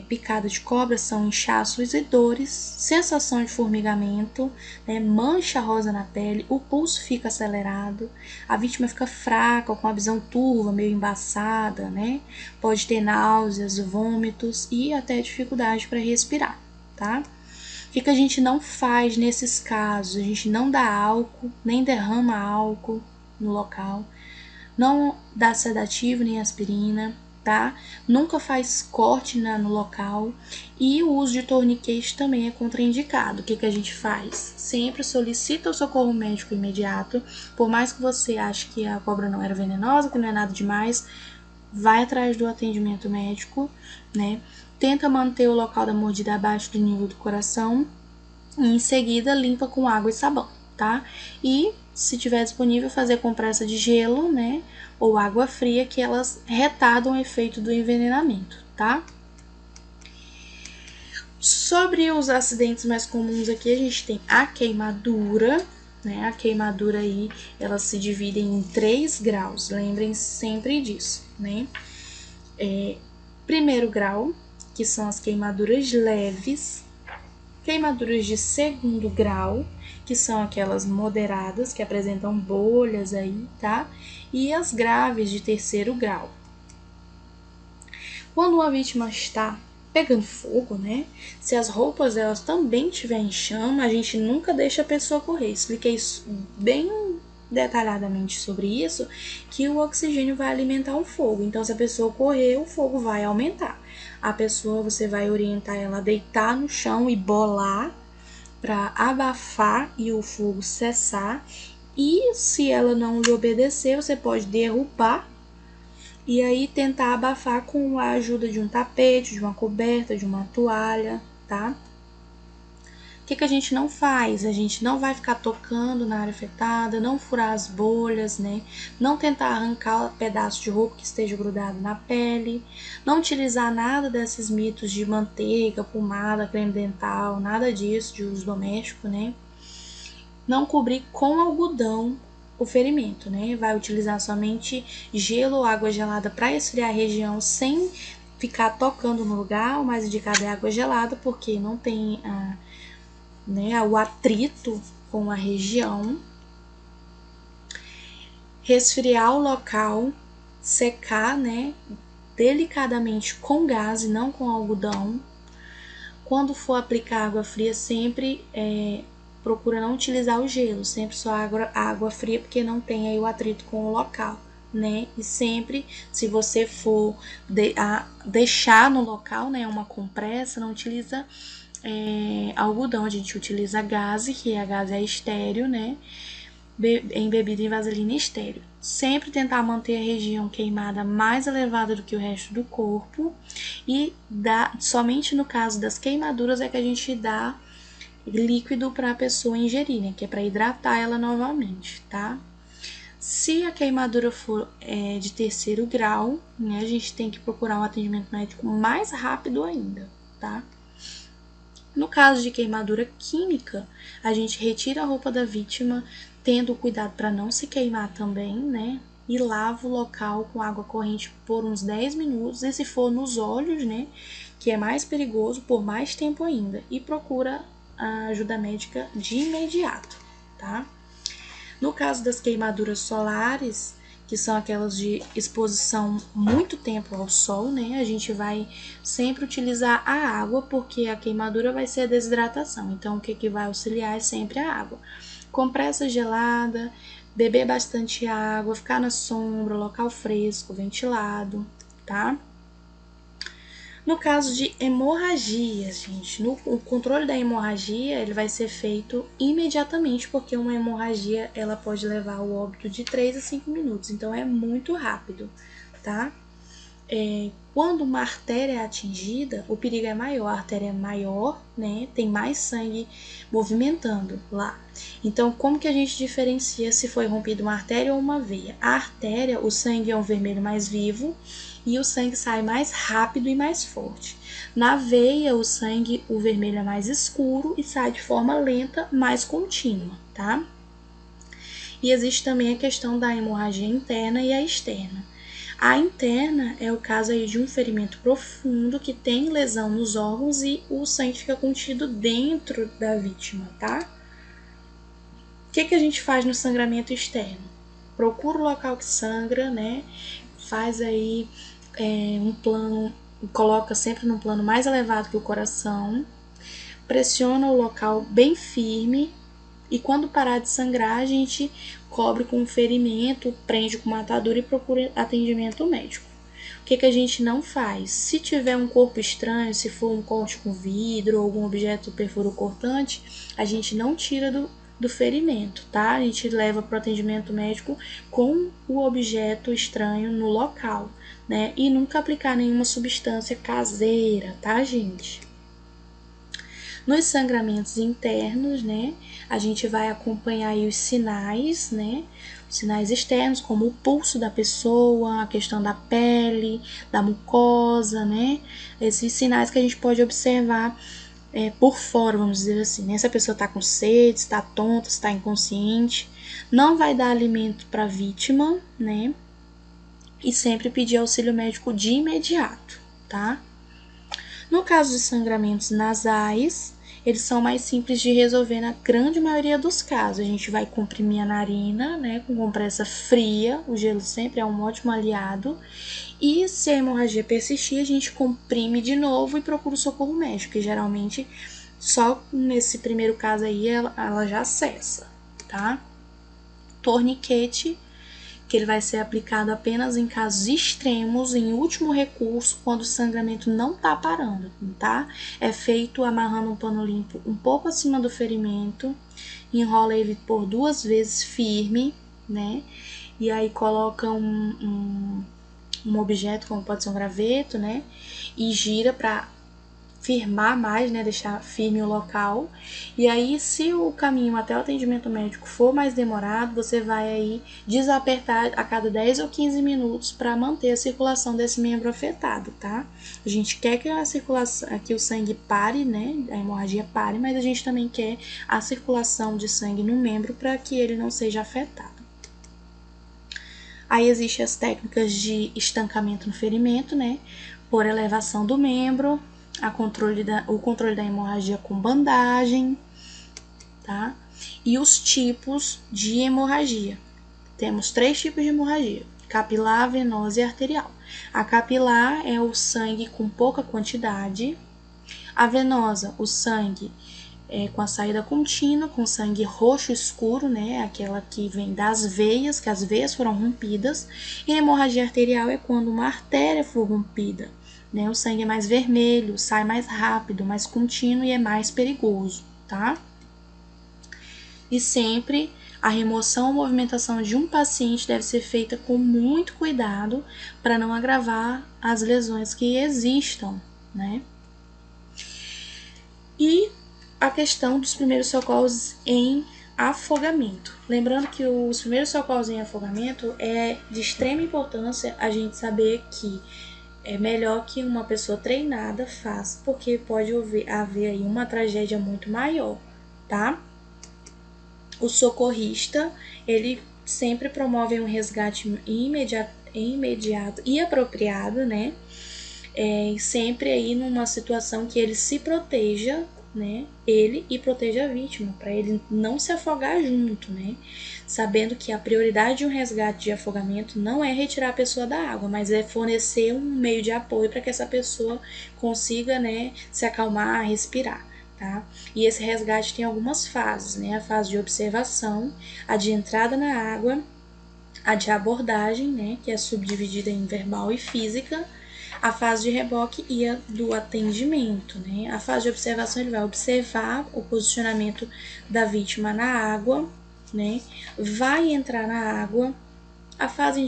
picada de cobra são inchaços e dores, sensação de formigamento, né, mancha rosa na pele, o pulso fica acelerado, a vítima fica fraca, com a visão turva, meio embaçada, né? Pode ter náuseas, vômitos e até dificuldade para respirar, tá? O que a gente não faz nesses casos? A gente não dá álcool, nem derrama álcool no local, não dá sedativo nem aspirina, tá? Nunca faz corte no local e o uso de torniquete também é contraindicado. O que a gente faz? Sempre solicita o socorro médico imediato, por mais que você ache que a cobra não era venenosa, que não é nada demais, vai atrás do atendimento médico, né? Tenta manter o local da mordida abaixo do nível do coração e em seguida limpa com água e sabão, tá? E se tiver disponível, fazer compressa de gelo, né? Ou água fria, que elas retardam o efeito do envenenamento, tá? Sobre os acidentes mais comuns aqui, a gente tem a queimadura, né? A queimadura aí, elas se dividem em 3 graus, lembrem sempre disso, né? Primeiro grau, que são as queimaduras leves, queimaduras de segundo grau, que são aquelas moderadas, que apresentam bolhas aí, tá? E as graves de terceiro grau. Quando uma vítima está pegando fogo, né? Se as roupas delas também estiverem em chama, a gente nunca deixa a pessoa correr. Expliquei isso bem detalhadamente sobre isso, que o oxigênio vai alimentar o fogo. Então, se a pessoa correr, o fogo vai aumentar. A pessoa, você vai orientar ela a deitar no chão e bolar para abafar e o fogo cessar. E se ela não lhe obedecer, você pode derrubar e aí tentar abafar com a ajuda de um tapete, de uma coberta, de uma toalha, tá? O que a gente não faz? A gente não vai ficar tocando na área afetada, não furar as bolhas, né? Não tentar arrancar pedaço de roupa que esteja grudado na pele, não utilizar nada desses mitos de manteiga, pomada, creme dental, nada disso de uso doméstico, né? Não cobrir com algodão o ferimento, né? Vai utilizar somente gelo ou água gelada para esfriar a região sem ficar tocando no lugar. O mais indicado é água gelada, porque não tem o atrito com a região. Resfriar o local, secar, né, delicadamente com gás e não com algodão. Quando for aplicar água fria, sempre procura não utilizar o gelo, sempre só água fria, porque não tem aí o atrito com o local, né? E sempre, se você for deixar no local, né, uma compressa, não utiliza algodão, a gente utiliza gaze, que a gaze é estéreo, né? Embebida em vaselina estéreo. Sempre tentar manter a região queimada mais elevada do que o resto do corpo e somente no caso das queimaduras é que a gente dá líquido para a pessoa ingerir, né? Que é para hidratar ela novamente, tá? Se a queimadura for de 3º grau, né, a gente tem que procurar um atendimento médico mais rápido ainda, tá? No caso de queimadura química, a gente retira a roupa da vítima, tendo cuidado para não se queimar também, né? E lava o local com água corrente por uns 10 minutos, e se for nos olhos, né, que é mais perigoso, por mais tempo ainda. E procura a ajuda médica de imediato, tá? No caso das queimaduras solares, que são aquelas de exposição muito tempo ao sol, né? A gente vai sempre utilizar a água, porque a queimadura vai ser a desidratação. Então, o que vai auxiliar é sempre a água. Compressa gelada, beber bastante água, ficar na sombra, local fresco, ventilado, tá? No caso de hemorragia, gente, o controle da hemorragia ele vai ser feito imediatamente, porque uma hemorragia ela pode levar ao óbito de 3 a 5 minutos, então é muito rápido, tá? Quando uma artéria é atingida, o perigo é maior, a artéria é maior, né? Tem mais sangue movimentando lá. Então, como que a gente diferencia se foi rompida uma artéria ou uma veia? A artéria, o sangue é um vermelho mais vivo e o sangue sai mais rápido e mais forte. Na veia, o sangue, o vermelho é mais escuro e sai de forma lenta, mais contínua, tá? E existe também a questão da hemorragia interna e a externa. A interna é o caso aí de um ferimento profundo que tem lesão nos órgãos e o sangue fica contido dentro da vítima, tá? O que a gente faz no sangramento externo? Procura o local que sangra, né? Faz aí um plano, coloca sempre num plano mais elevado que o coração, pressiona o local bem firme e quando parar de sangrar, a gente cobre com um ferimento, prende com uma atadura e procura atendimento médico. O que a gente não faz? Se tiver um corpo estranho, se for um corte com vidro ou algum objeto perfuro cortante, a gente não tira do ferimento, tá? A gente leva para o atendimento médico com o objeto estranho no local, né? E nunca aplicar nenhuma substância caseira, tá, gente? Nos sangramentos internos, né, a gente vai acompanhar aí os sinais, né, os sinais externos, como o pulso da pessoa, a questão da pele, da mucosa, né, esses sinais que a gente pode observar por fora, vamos dizer assim, né, se a pessoa está com sede, se está tonta, se está inconsciente, não vai dar alimento para a vítima, né, e sempre pedir auxílio médico de imediato, tá? No caso de sangramentos nasais, eles são mais simples de resolver na grande maioria dos casos. A gente vai comprimir a narina, né, com compressa fria, o gelo sempre é um ótimo aliado. E se a hemorragia persistir, a gente comprime de novo e procura o socorro médico, que geralmente só nesse primeiro caso aí ela já cessa, tá? Torniquete, que ele vai ser aplicado apenas em casos extremos, em último recurso, quando o sangramento não tá parando, tá? É feito amarrando um pano limpo um pouco acima do ferimento, enrola ele por 2 vezes firme, né? E aí coloca um objeto, como pode ser um graveto, né? E gira para firmar mais, né? Deixar firme o local. E aí, se o caminho até o atendimento médico for mais demorado, você vai aí desapertar a cada 10 ou 15 minutos para manter a circulação desse membro afetado, tá? A gente quer que a circulação, que o sangue pare, né? A hemorragia pare, mas a gente também quer a circulação de sangue no membro para que ele não seja afetado. Aí existem as técnicas de estancamento no ferimento, né? Por elevação do membro, o controle da hemorragia com bandagem, tá? E os tipos de hemorragia. Temos 3 tipos de hemorragia: capilar, venosa e arterial. A capilar é o sangue com pouca quantidade. A venosa, o sangue com a saída contínua, com sangue roxo escuro, né? Aquela que vem das veias, que as veias foram rompidas. E a hemorragia arterial é quando uma artéria for rompida, né? O sangue é mais vermelho, sai mais rápido, mais contínuo e é mais perigoso, tá? E sempre a remoção ou movimentação de um paciente deve ser feita com muito cuidado para não agravar as lesões que existam, né? E a questão dos primeiros socorros em afogamento. Lembrando que os primeiros socorros em afogamento é de extrema importância a gente saber que é melhor que uma pessoa treinada faça, porque pode haver aí uma tragédia muito maior, tá? O socorrista, ele sempre promove um resgate imediato e apropriado, né? Sempre aí numa situação que ele se proteja, né? Ele e proteja a vítima, para ele não se afogar junto, né? Sabendo que a prioridade de um resgate de afogamento não é retirar a pessoa da água, mas é fornecer um meio de apoio para que essa pessoa consiga, né, se acalmar, respirar, tá? E esse resgate tem algumas fases, né? A fase de observação, a de entrada na água, a de abordagem, né, que é subdividida em verbal e física, a fase de reboque e a do atendimento, né? A fase de observação, ele vai observar o posicionamento da vítima na água, né? Vai entrar na água. A fase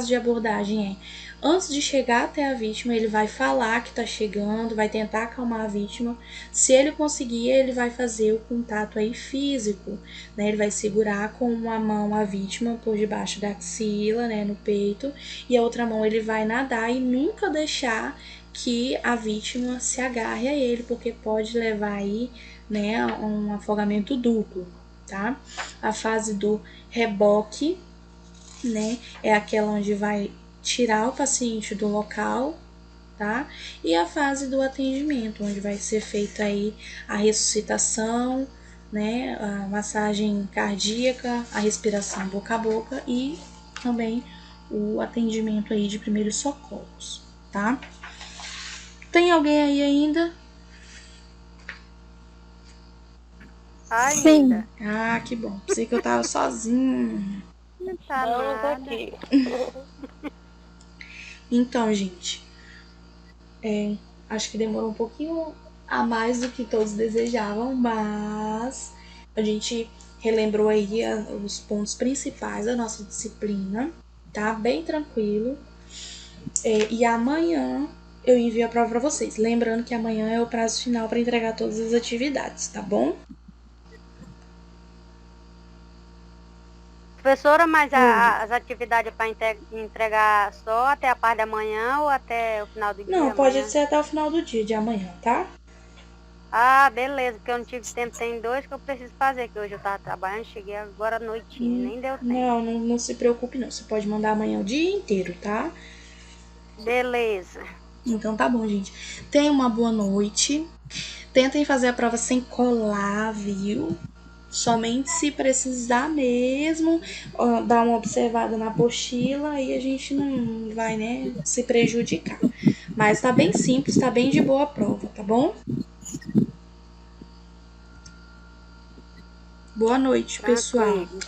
de abordagem é, antes de chegar até a vítima, ele vai falar que tá chegando, vai tentar acalmar a vítima. Se ele conseguir, ele vai fazer o contato aí físico, né? Ele vai segurar com uma mão a vítima por debaixo da axila, né, no peito, e a outra mão ele vai nadar e nunca deixar que a vítima se agarre a ele, porque pode levar aí, né, a um afogamento duplo, tá? A fase do reboque, né, é aquela onde vai tirar o paciente do local, tá? E a fase do atendimento, onde vai ser feita aí a ressuscitação, né, a massagem cardíaca, a respiração boca a boca e também o atendimento aí de primeiros socorros, tá? Tem alguém aí ainda?
Ainda.
Ah, que bom. Pensei que eu tava sozinha.
Não tá
Vamos
nada.
aqui.
Então, gente, acho que demorou um pouquinho a mais do que todos desejavam, mas a gente relembrou aí os pontos principais da nossa disciplina, tá? Bem tranquilo. E amanhã eu envio a prova para vocês. Lembrando que amanhã é o prazo final para entregar todas as atividades, tá bom?
Professora, mas as atividades para entregar só até a parte da manhã ou até o final do dia?
Não, pode
amanhã?
ser até o final do dia de amanhã, tá?
Ah, beleza, porque eu não tive tempo, tem 2 que eu preciso fazer, que hoje eu tava trabalhando, cheguei agora à noitinha, nem deu tempo.
Não se preocupe não. Você pode mandar amanhã o dia inteiro, tá?
Beleza.
Então tá bom, gente. Tenha uma boa noite. Tentem fazer a prova sem colar, viu? Somente se precisar mesmo, ó, dar uma observada na apostila e a gente não vai, né, se prejudicar. Mas tá bem simples, tá bem de boa a prova, tá bom? Boa noite, pessoal.
Tranquilo.